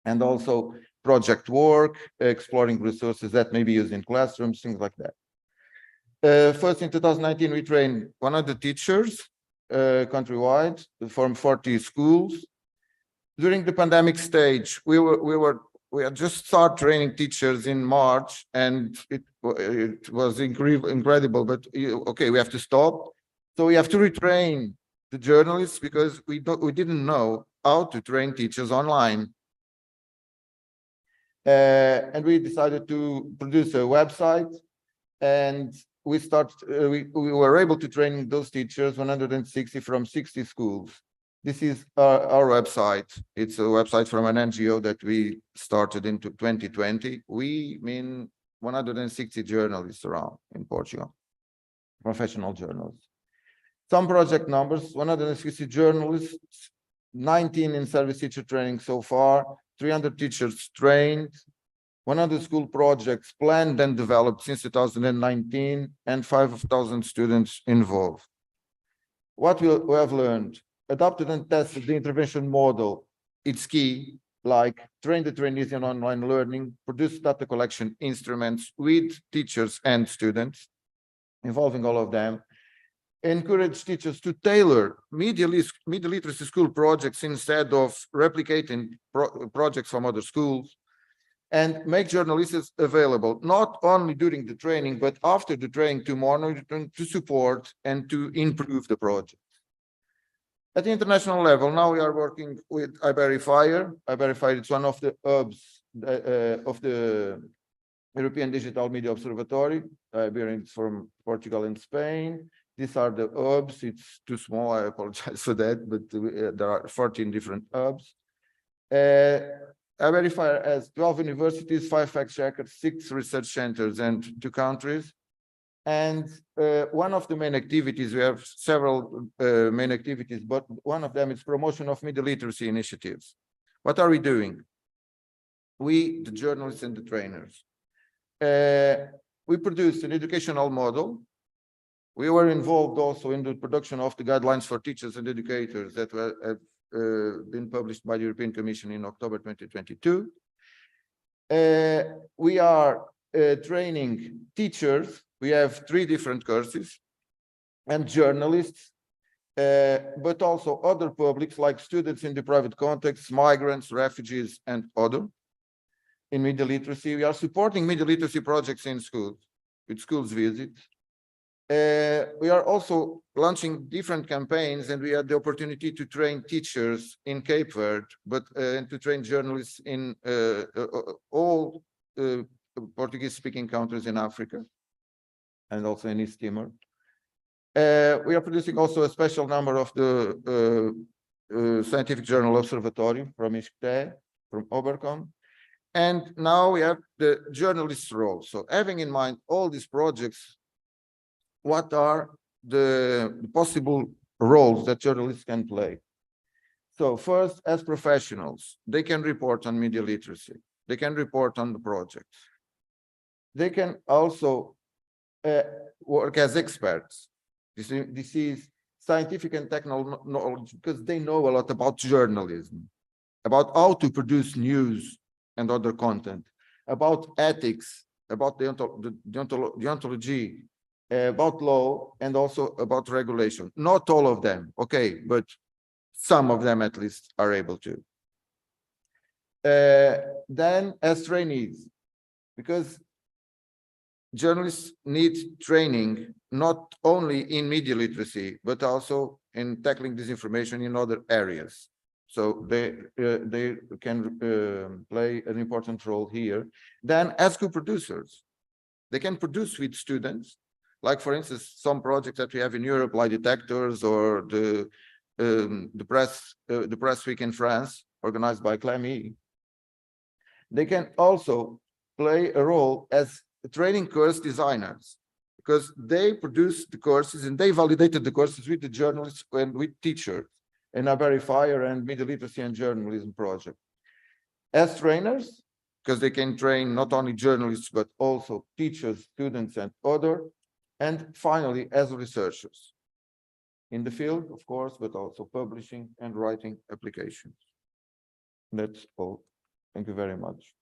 And also project work, exploring resources that may be used in classrooms, things like that. First, in 2019, we trained 100 teachers countrywide from 40 schools. During the pandemic stage, we had just started training teachers in March, and it was incredible, but okay, we have to stop. So we have to retrain the journalists because we didn't know how to train teachers online. And we decided to produce a website, and we were able to train those teachers, 160 from 60 schools. This is our website. It's a website from an NGO that we started in 2020. We mean 160 journalists around in Portugal, professional journalists. Some project numbers: 160 journalists, 19 in service teacher training so far, 300 teachers trained, 100 school projects planned and developed since 2019, and 5,000 students involved. What we have learned: adopted and tested the intervention model. It's key, like train the trainees in online learning, produce data collection instruments with teachers and students, involving all of them, encourage teachers to tailor media literacy school projects instead of replicating projects from other schools, and make journalists available not only during the training, but after the training to monitor, to support, and to improve the project. At the international level, now we are working with iVerify. iVerify is one of the hubs of the European Digital Media Observatory. It's from Portugal and Spain. These are the hubs. It's too small, I apologize for that, but there are 14 different hubs. iVerify has 12 universities, 5 fact checkers, 6 research centers, and 2 countries. And one of the main activities, we have several main activities, but one of them is promotion of media literacy initiatives. What are we doing? We, the journalists and the trainers, we produced an educational model. We were involved also in the production of the guidelines for teachers and educators that have been published by the European Commission in October 2022. We are training teachers. We have 3 different courses, and journalists, but also other publics like students in the private context, migrants, refugees, and other. In media literacy, we are supporting media literacy projects in schools, with schools visits. We are also launching different campaigns, and we had the opportunity to train teachers in Cape Verde, but and to train journalists in all Portuguese-speaking countries in Africa, and also in East Timor. We are producing also a special number of the scientific journal Observatory from ISCTE, from Obercom. And now we have the journalist's role. So having in mind all these projects, what are the possible roles that journalists can play? So first, as professionals, they can report on media literacy. They can report on the projects. They can also work as experts. This is scientific and technical knowledge, because they know a lot about journalism, about how to produce news and other content, about ethics, about the deontology, about law, and also about regulation. Not all of them, okay, but some of them at least are able to. Then as trainees, because journalists need training not only in media literacy, but also in tackling disinformation in other areas. So they can play an important role here. Then as co-producers, they can produce with students, like for instance, some projects that we have in Europe, like detectors, or the press week in France, organized by Clémy. They can also play a role as training course designers, because they produce the courses and they validated the courses with the journalists and with teachers in a verifier and media literacy and journalism project. as trainers, because they can train not only journalists, but also teachers, students, and other. And finally, as researchers in the field, of course, but also publishing and writing applications. That's all. Thank you very much.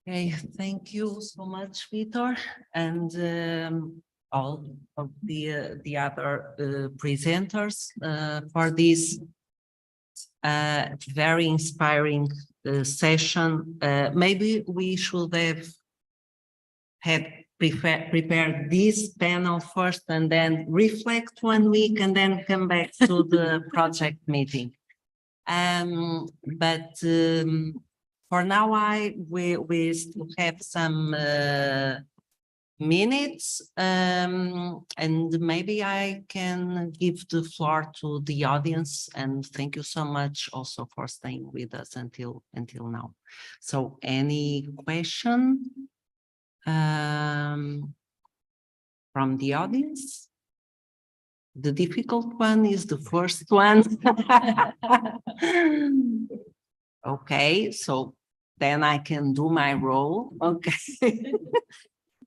Okay, thank you so much, Vítor, and all of the other presenters for this very inspiring session. Maybe we should have had prepared this panel first and then reflect 1 week and then come back to the project meeting. But for now, we still have some minutes, and maybe I can give the floor to the audience. And thank you so much also for staying with us until now. So, any question from the audience? The difficult one is the first one. Okay, so then I can do my role. Okay.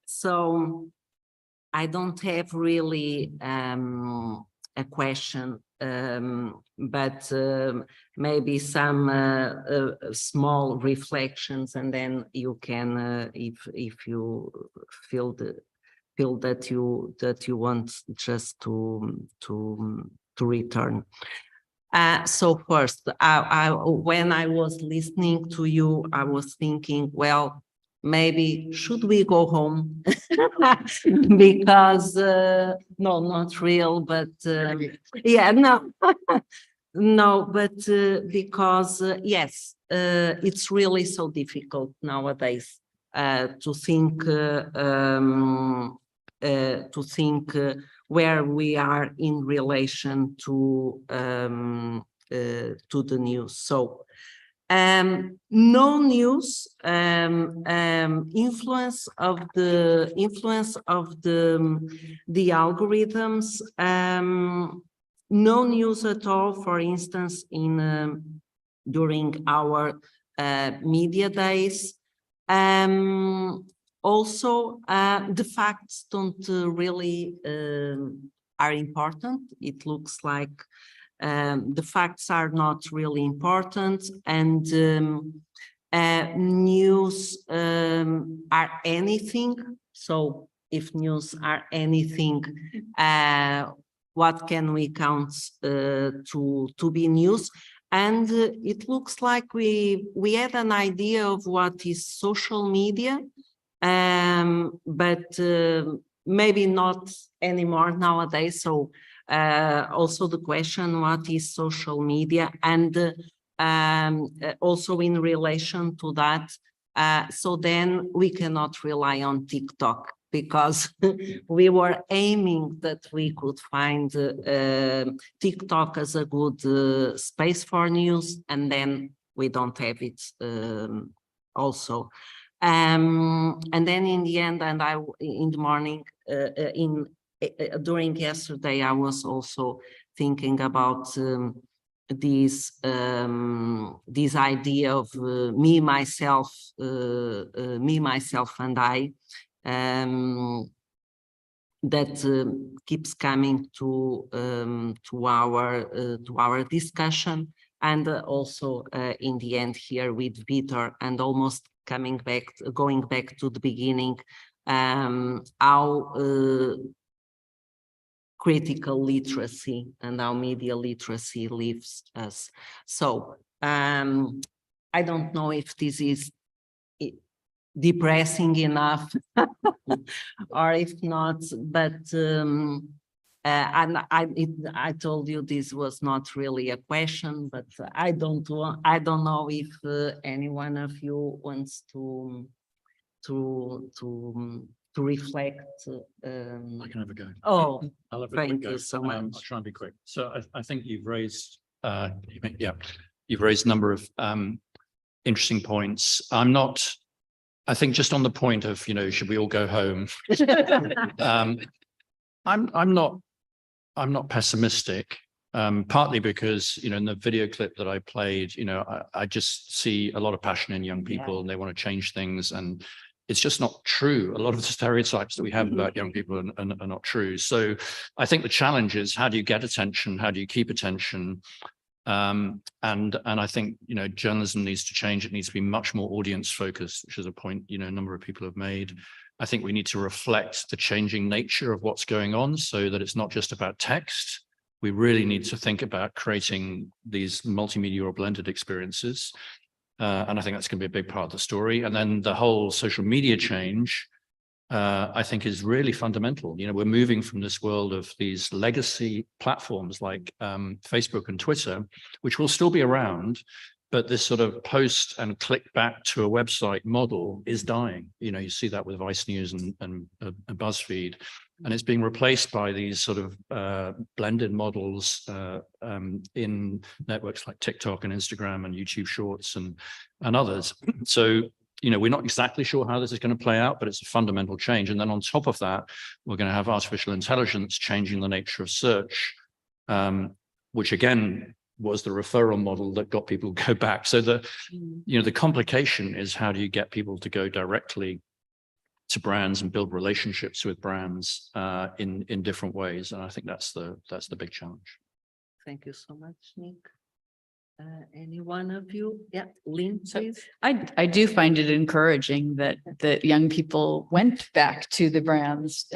So I don't have really a question, but maybe some small reflections, and then you can, if you feel that you want just to return. So first, when I was listening to you, I was thinking, well, maybe should we go home? Because no, not real, but yeah, no, no, but because yes, it's really so difficult nowadays to think where we are in relation to the news. So no news, influence of the algorithms, no news at all, for instance, during our media days. Also, the facts don't really are important. It looks like the facts are not really important, and news are anything. So if news are anything, what can we count to be news? And it looks like we had an idea of what is social media, but maybe not anymore nowadays. So also the question, what is social media? And also in relation to that, so then we cannot rely on TikTok, because we were aiming that we could find TikTok as a good space for news, and then we don't have it also. And then in the end, and in the morning, during yesterday, I was also thinking about this idea of me, myself, and I, that keeps coming to our discussion, and also in the end here with Vítor, and almost going back to the beginning, how critical literacy and how media literacy leaves us. So I don't know if this is depressing enough or if not, but And I told you this was not really a question, but I don't know if any one of you wants to reflect. I can have a go. Oh, I'll have a thank quick go. you so much. I'll try and be quick. So I think you've raised, you've raised a number of interesting points. I think just on the point of, should we all go home? I'm not pessimistic, partly because, in the video clip that I played, I just see a lot of passion in young people and they want to change things. And it's just not true. A lot of the stereotypes that we have about young people are not true. So I think the challenge is, how do you get attention? How do you keep attention? And I think, journalism needs to change. It needs to be much more audience focused, which is a point, a number of people have made. I think we need to reflect the changing nature of what's going on so that it's not just about text. We really need to think about creating these multimedia or blended experiences. And I think that's going to be a big part of the story. And then the whole social media change, I think, is really fundamental. We're moving from this world of these legacy platforms like Facebook and Twitter, which will still be around, but this sort of post and click back to a website model is dying. You see that with Vice News and BuzzFeed, and it's being replaced by these sort of blended models in networks like TikTok and Instagram and YouTube Shorts and others. So, we're not exactly sure how this is going to play out, but it's a fundamental change. And then on top of that, we're going to have artificial intelligence changing the nature of search, which again was the referral model that got people to go back. So the complication is, how do you get people to go directly to brands and build relationships with brands in different ways? And I think that's the big challenge. Thank you so much, Nic. Any one of you? Yeah, Lynn, please. I do find it encouraging that young people went back to the brands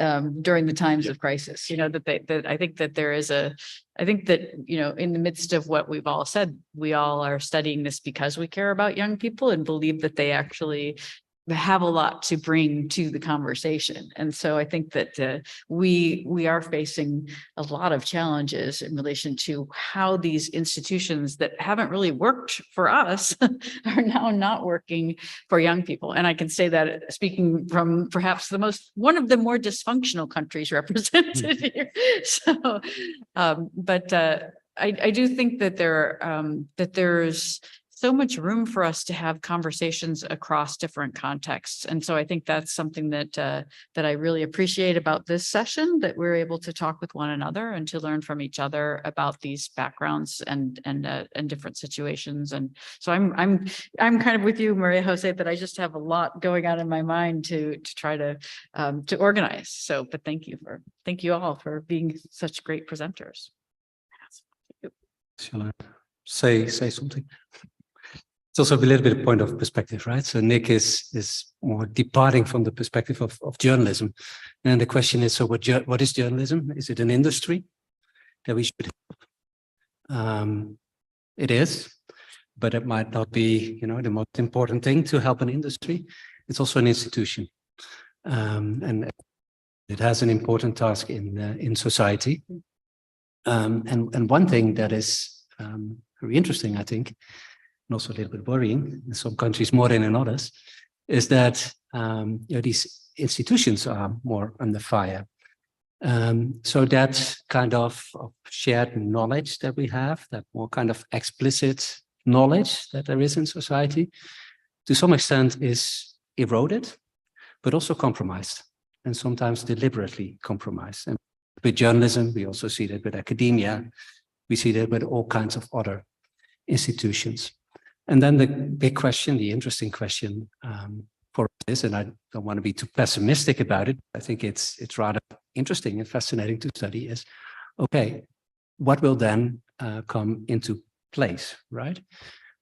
during the times of crisis. I think that there is I think that, in the midst of what we've all said, we all are studying this because we care about young people and believe that they actually have a lot to bring to the conversation. And so I think that we are facing a lot of challenges in relation to how these institutions that haven't really worked for us are now not working for young people. And I can say that speaking from perhaps one of the more dysfunctional countries represented here. So, but I do think that there's so much room for us to have conversations across different contexts. And so I think that's something that I really appreciate about this session, that we're able to talk with one another and to learn from each other about these backgrounds and different situations. And so I'm kind of with you, Maria Jose, that I just have a lot going on in my mind to try to organize. So, but thank you all for being such great presenters. Shall I say something? It's also a little bit of point of perspective, right? So Nic is more departing from the perspective of journalism. And the question is, so what is journalism? Is it an industry that we should help? It is, but it might not be, the most important thing to help an industry. It's also an institution. And it has an important task in society. And one thing that is very interesting, I think, and also a little bit worrying, in some countries more than in others, is that these institutions are more under fire. So that kind of shared knowledge that we have, that more kind of explicit knowledge that there is in society, to some extent is eroded, but also compromised, and sometimes deliberately compromised. And with journalism, we also see that with academia, we see that with all kinds of other institutions. And then the big question, the interesting question for this, and I don't want to be too pessimistic about it, I think it's rather interesting and fascinating to study, is, okay, what will then come into place, right?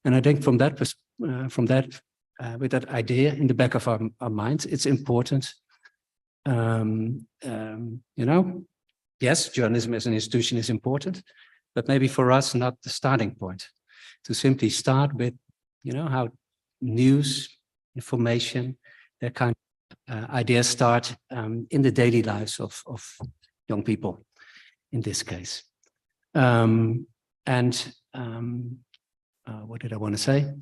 And I think from that, with that idea in the back of our minds, it's important, yes, journalism as an institution is important, but maybe for us, not the starting point. To simply start with, how news, information, that kind of ideas start in the daily lives of young people. in this case. What did I want to say?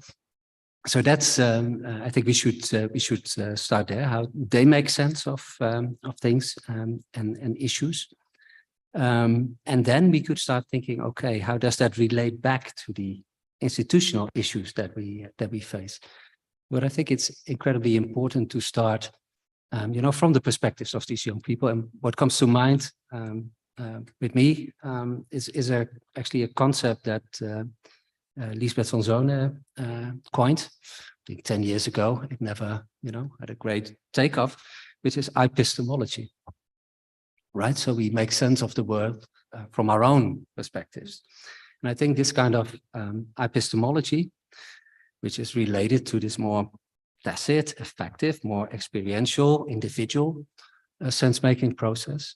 So that's I think we should start there. How they make sense of things and issues, and then we could start thinking, okay, how does that relate back to the institutional issues that we face? But I think it's incredibly important to start, from the perspectives of these young people. And what comes to mind with me is actually a concept that Lisbeth van Zonen coined, I think 10 years ago. It never, had a great takeoff, which is epistemology, right? So we make sense of the world from our own perspectives. And I think this kind of epistemology, which is related to this more tacit, effective, more experiential, individual sense-making process,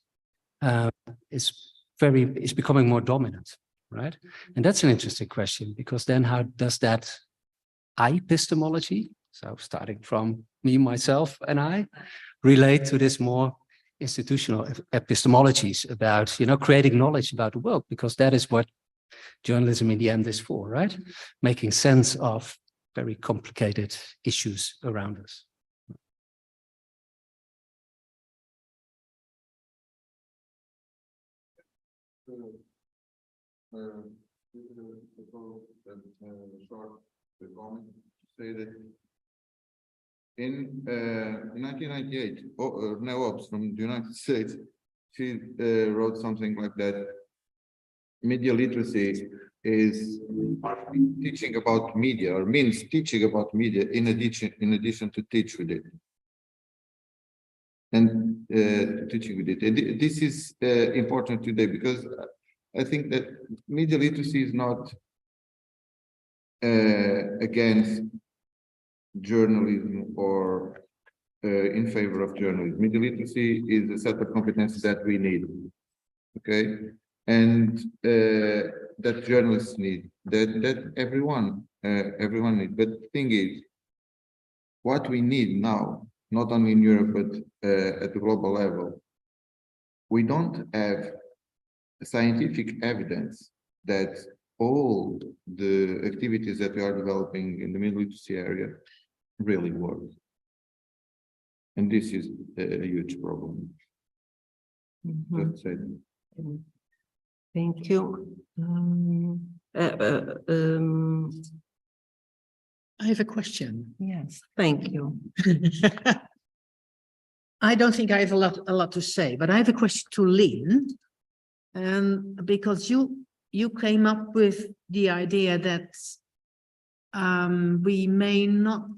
is becoming more dominant, right? And that's an interesting question, because then how does that epistemology, so starting from me, myself, and I, relate to this more institutional epistemologies about, creating knowledge about the world, because that is what journalism in the end is for, right? Making sense of very complicated issues around us. Say that in 1998, Nell Hobbs from the United States, she wrote something like that. Media literacy is teaching about media, or means teaching about media in addition to teach with it. And teaching with it. And this is important today, because I think that media literacy is not against journalism or in favor of journalism. Media literacy is a set of competencies that we need, okay? And that journalists need, that everyone needs. But the thing is, what we need now, not only in Europe, but at the global level, we don't have scientific evidence that all the activities that we are developing in the media literacy area really work. And this is a huge problem. That's it. Thank you. I have a question. Yes, thank you. I don't think I have a lot to say, but I have a question to Lynn. Because you came up with the idea that we may not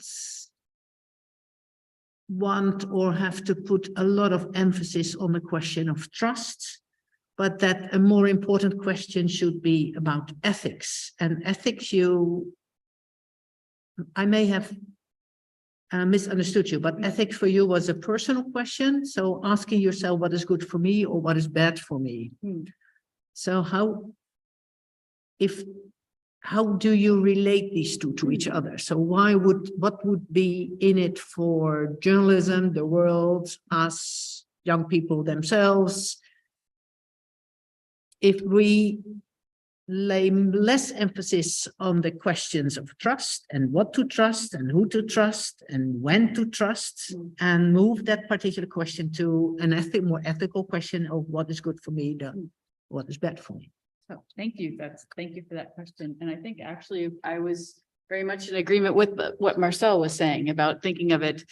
want or have to put a lot of emphasis on the question of trust, but that a more important question should be about ethics. And ethics, I may have misunderstood you, but ethics for you was a personal question. So asking yourself what is good for me or what is bad for me. So how do you relate these two to each other? So what would be in it for journalism, the world, us, young people themselves, if we lay less emphasis on the questions of trust and what to trust and who to trust and when to trust, and move that particular question to an more ethical question of what is good for me, what is bad for me? Oh, thank you. Thank you for that question. And I think actually I was very much in agreement with what Marcel was saying about thinking of it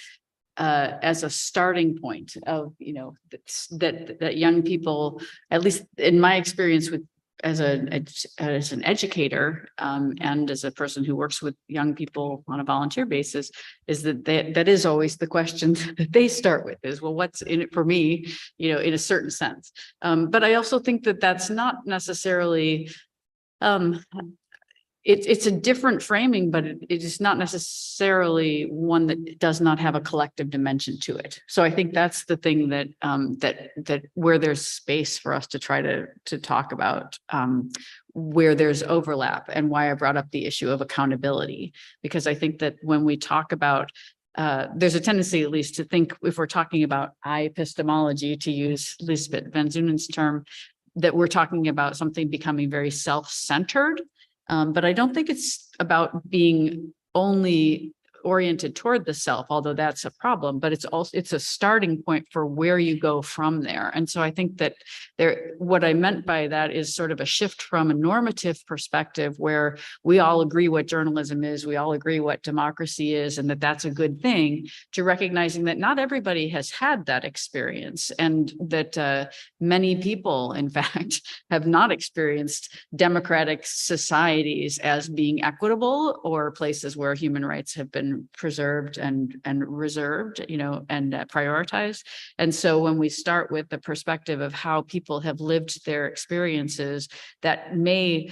as a starting point of, that young people, at least in my experience with as an educator and as a person who works with young people on a volunteer basis, is that is always the question that they start with is, well, what's in it for me, in a certain sense. But I also think that that's not necessarily, it's a different framing, but it is not necessarily one that does not have a collective dimension to it. So I think that's the thing that that where there's space for us to try to talk about where there's overlap, and why I brought up the issue of accountability, because I think that when we talk about there's a tendency, at least, to think if we're talking about epistemology, to use Lisbeth van Zonen's term, that we're talking about something becoming very self-centered. But I don't think it's about being only oriented toward the self, although that's a problem, but it's a starting point for where you go from there. And so I think that what I meant by that is sort of a shift from a normative perspective where we all agree what journalism is, we all agree what democracy is, and that that's a good thing, to recognizing that not everybody has had that experience, and that many people, in fact, have not experienced democratic societies as being equitable or places where human rights have been preserved and reserved, and prioritized. And so when we start with the perspective of how people have lived their experiences, that we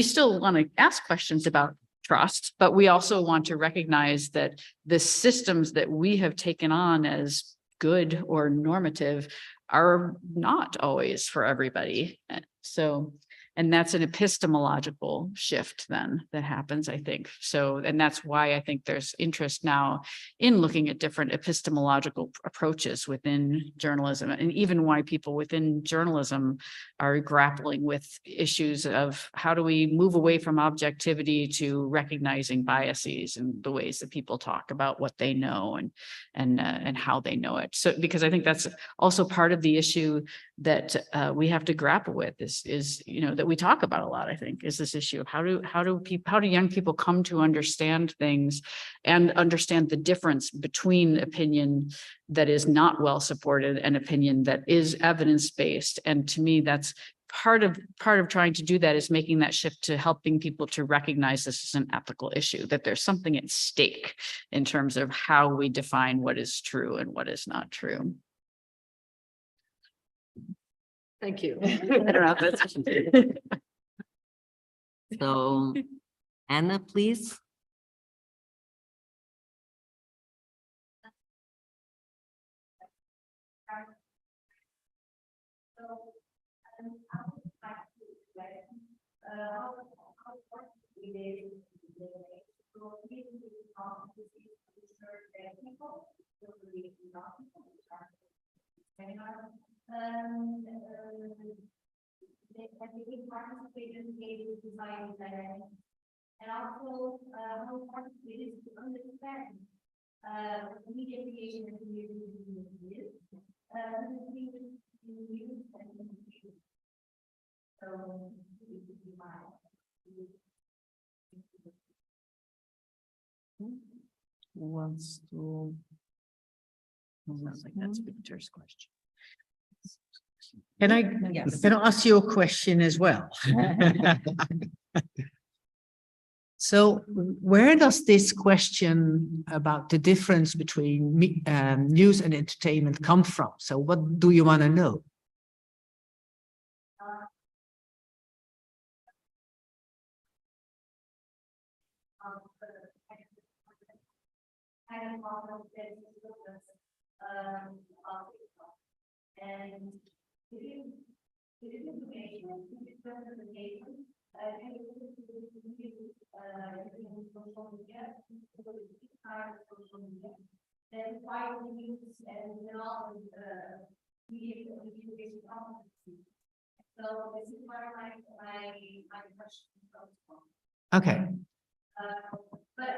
still want to ask questions about trust, but we also want to recognize that the systems that we have taken on as good or normative are not always for everybody. So, and that's an epistemological shift then that happens, I think. So, and that's why I think there's interest now in looking at different epistemological approaches within journalism, and even why people within journalism are grappling with issues of how do we move away from objectivity to recognizing biases and the ways that people talk about what they know and how they know it. So, because I think that's also part of the issue that we have to grapple with is that we talk about a lot, I think, is this issue of how do young people come to understand things and understand the difference between opinion that is not well supported and opinion that is evidence-based. And to me, that's part of trying to do that, is making that shift to helping people to recognize this as an ethical issue, that there's something at stake in terms of how we define what is true and what is not true. Thank you. I don't know if that's so, Anna, please. And also how important it is to understand media creation and community is so Who wants to? Sounds like that's Victor's question. Can I ask you a question as well? So where does this question about the difference between news and entertainment come from? So what do you want to know? And then why we use and develop media communication competency. So this is where my question comes from. Okay. But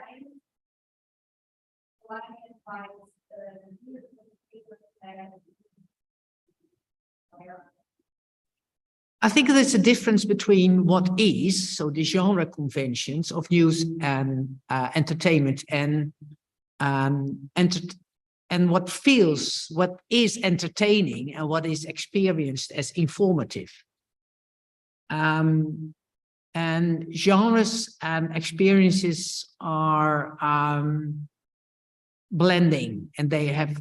I I think there's a difference between what is, so the genre conventions of news and entertainment, and what is entertaining and what is experienced as informative. And genres and experiences are blending, and they have,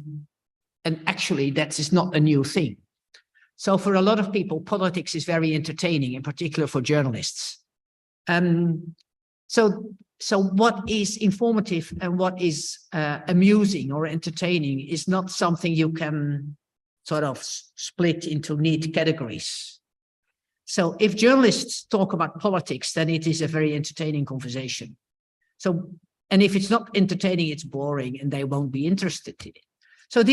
and actually that is not a new thing. So for a lot of people, politics is very entertaining, in particular for journalists. So what is informative and what is amusing or entertaining is not something you can sort of split into neat categories. So if journalists talk about politics, then it is a very entertaining conversation. So, and if it's not entertaining, it's boring and they won't be interested in it. So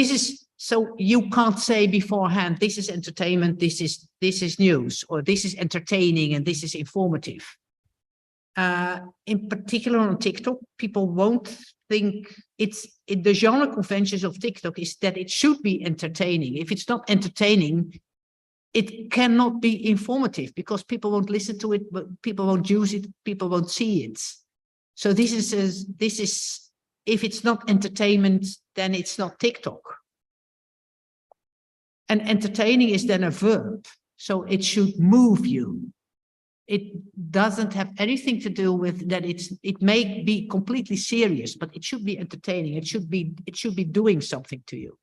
so you can't say beforehand, this is entertainment, this is news, or this is entertaining and this is informative. In particular on TikTok, people won't think the genre conventions of TikTok is that it should be entertaining. If it's not entertaining, it cannot be informative because people won't listen to it, but people won't use it, people won't see it. So this is if it's not entertainment, then it's not TikTok. And entertaining is then a verb, so it should move you. It doesn't have anything to do with that. It may be completely serious, but it should be entertaining. It should be doing something to you.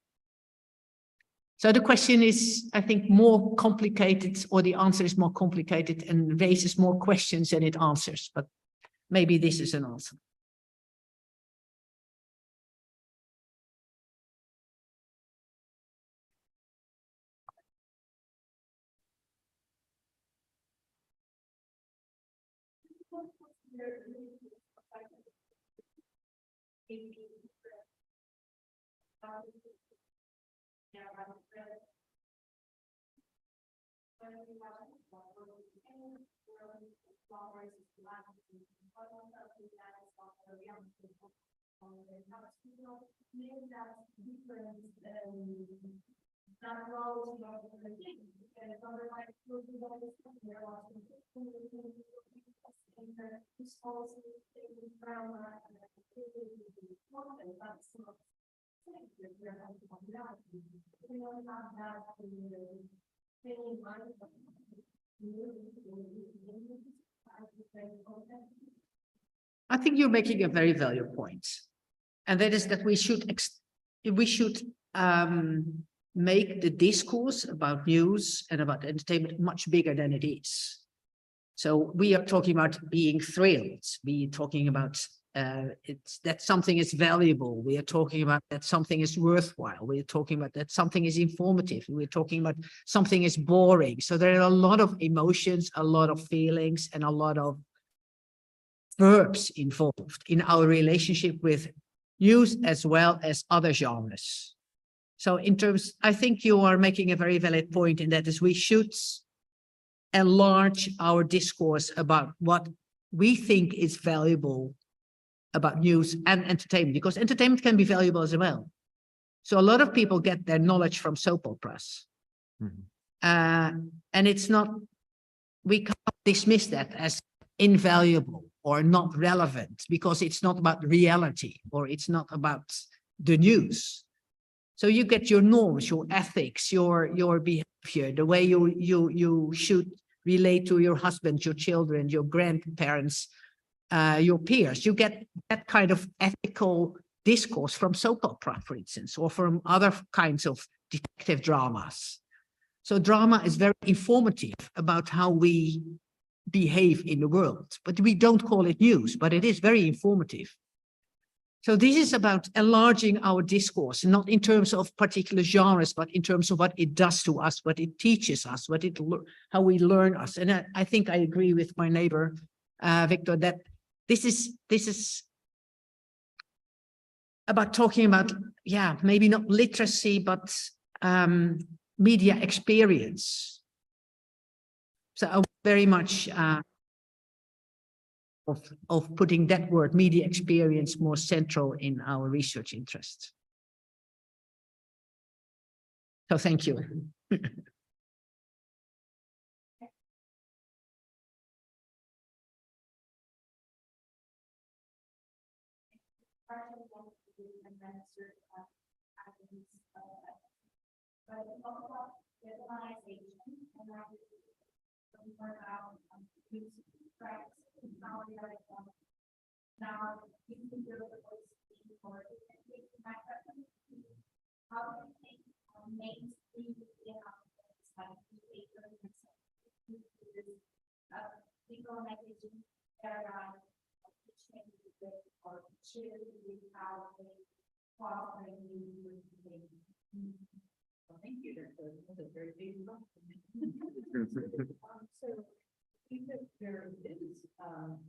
So the question is, I think, more complicated, or the answer is more complicated and raises more questions than it answers. But maybe this is an answer. I think you're making a very valuable point, and that is that we should make the discourse about news and about entertainment much bigger than it is. So we are talking about being thrilled. We are talking about that something is valuable. We are talking about that something is worthwhile. We are talking about that something is informative. We're talking about something is boring. So there are a lot of emotions, a lot of feelings, and a lot of verbs involved in our relationship with news as well as other genres. So in terms, I think you are making a very valid point, and that is we should enlarge our discourse about what we think is valuable about news and entertainment, because entertainment can be valuable as well. So a lot of people get their knowledge from soap operas. And it's not, we can't dismiss that as invaluable or not relevant, because it's not about reality, or it's not about the news. So you get your norms, your ethics, your behavior, the way you should relate to your husband, your children, your grandparents, your peers. You get that kind of ethical discourse from soap opera, for instance, or from other kinds of detective dramas. So drama is very informative about how we behave in the world, but we don't call it news, but it is very informative. So this is about enlarging our discourse, not in terms of particular genres, but in terms of what it does to us, what it teaches us, how we learn us. And I think I agree with my neighbor, Vítor, that this is about talking about, yeah, maybe not literacy, but media experience. So I very much of putting that word, media experience, more central in our research interests. So thank you. Thank you. That's a very big so I think that there is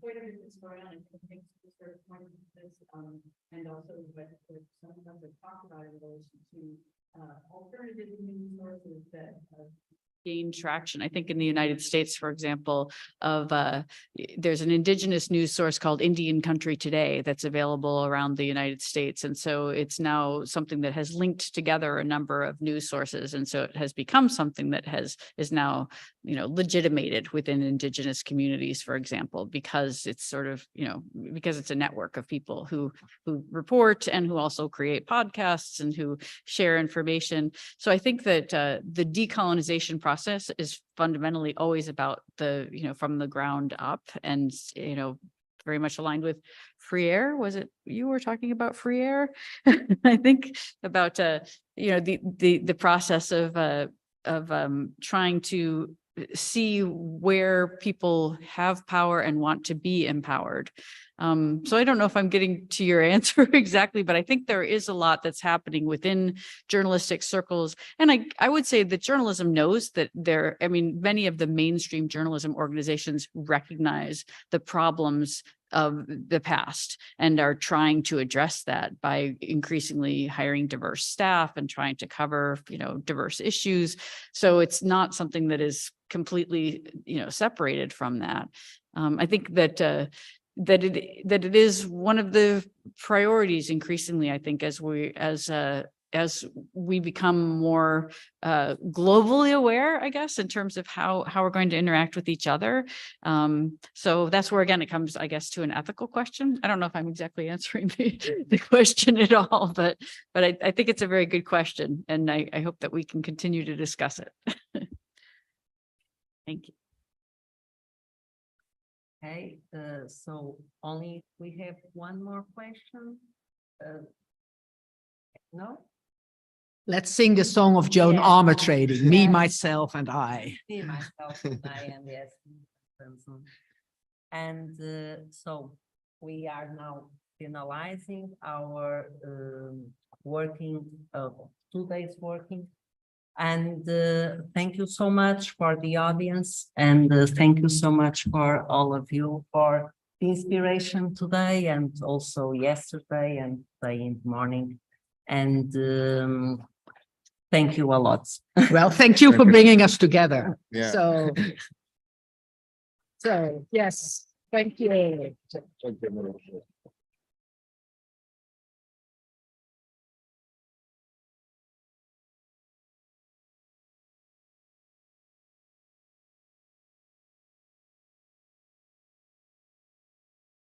quite a bit that's going on, and things to sort of point to this, and also what some of us have talked about in relation to gained traction. I think in the United States, for example, there's an indigenous news source called Indian Country Today that's available around the United States. And so it's now something that has linked together a number of news sources. And so it has become something that is now, legitimated within indigenous communities, for example, because it's sort of, because it's a network of people who report and who also create podcasts and who share information. So I think that the decolonization process is fundamentally always about from the ground up, and, very much aligned with Vrije. Was it you were talking about Vrije? I think about, the process of trying to see where people have power and want to be empowered. So I don't know if I'm getting to your answer exactly, but I think there is a lot that's happening within journalistic circles. And I would say that journalism knows that many of the mainstream journalism organizations recognize the problems of the past and are trying to address that by increasingly hiring diverse staff and trying to cover, diverse issues. So it's not something that is completely, separated from that. I think that it is one of the priorities increasingly, I think, as we become more globally aware, I guess, in terms of how we're going to interact with each other. So that's where, again, it comes, I guess, to an ethical question. I don't know if I'm exactly answering the question at all, but I think it's a very good question, and I hope that we can continue to discuss it. Thank you. Okay, so only we have one more question. No? Let's sing the song of Joan Armatrading, Me, Myself, and I. Me, myself, and I, and yes. And so we are now finalizing our 2 days working. And thank you so much for the audience, and thank you so much for all of you for the inspiration today and also yesterday and today in the morning. And thank you a lot. Well, thank you for bringing us together. Yeah. So yes, thank you. Thank you.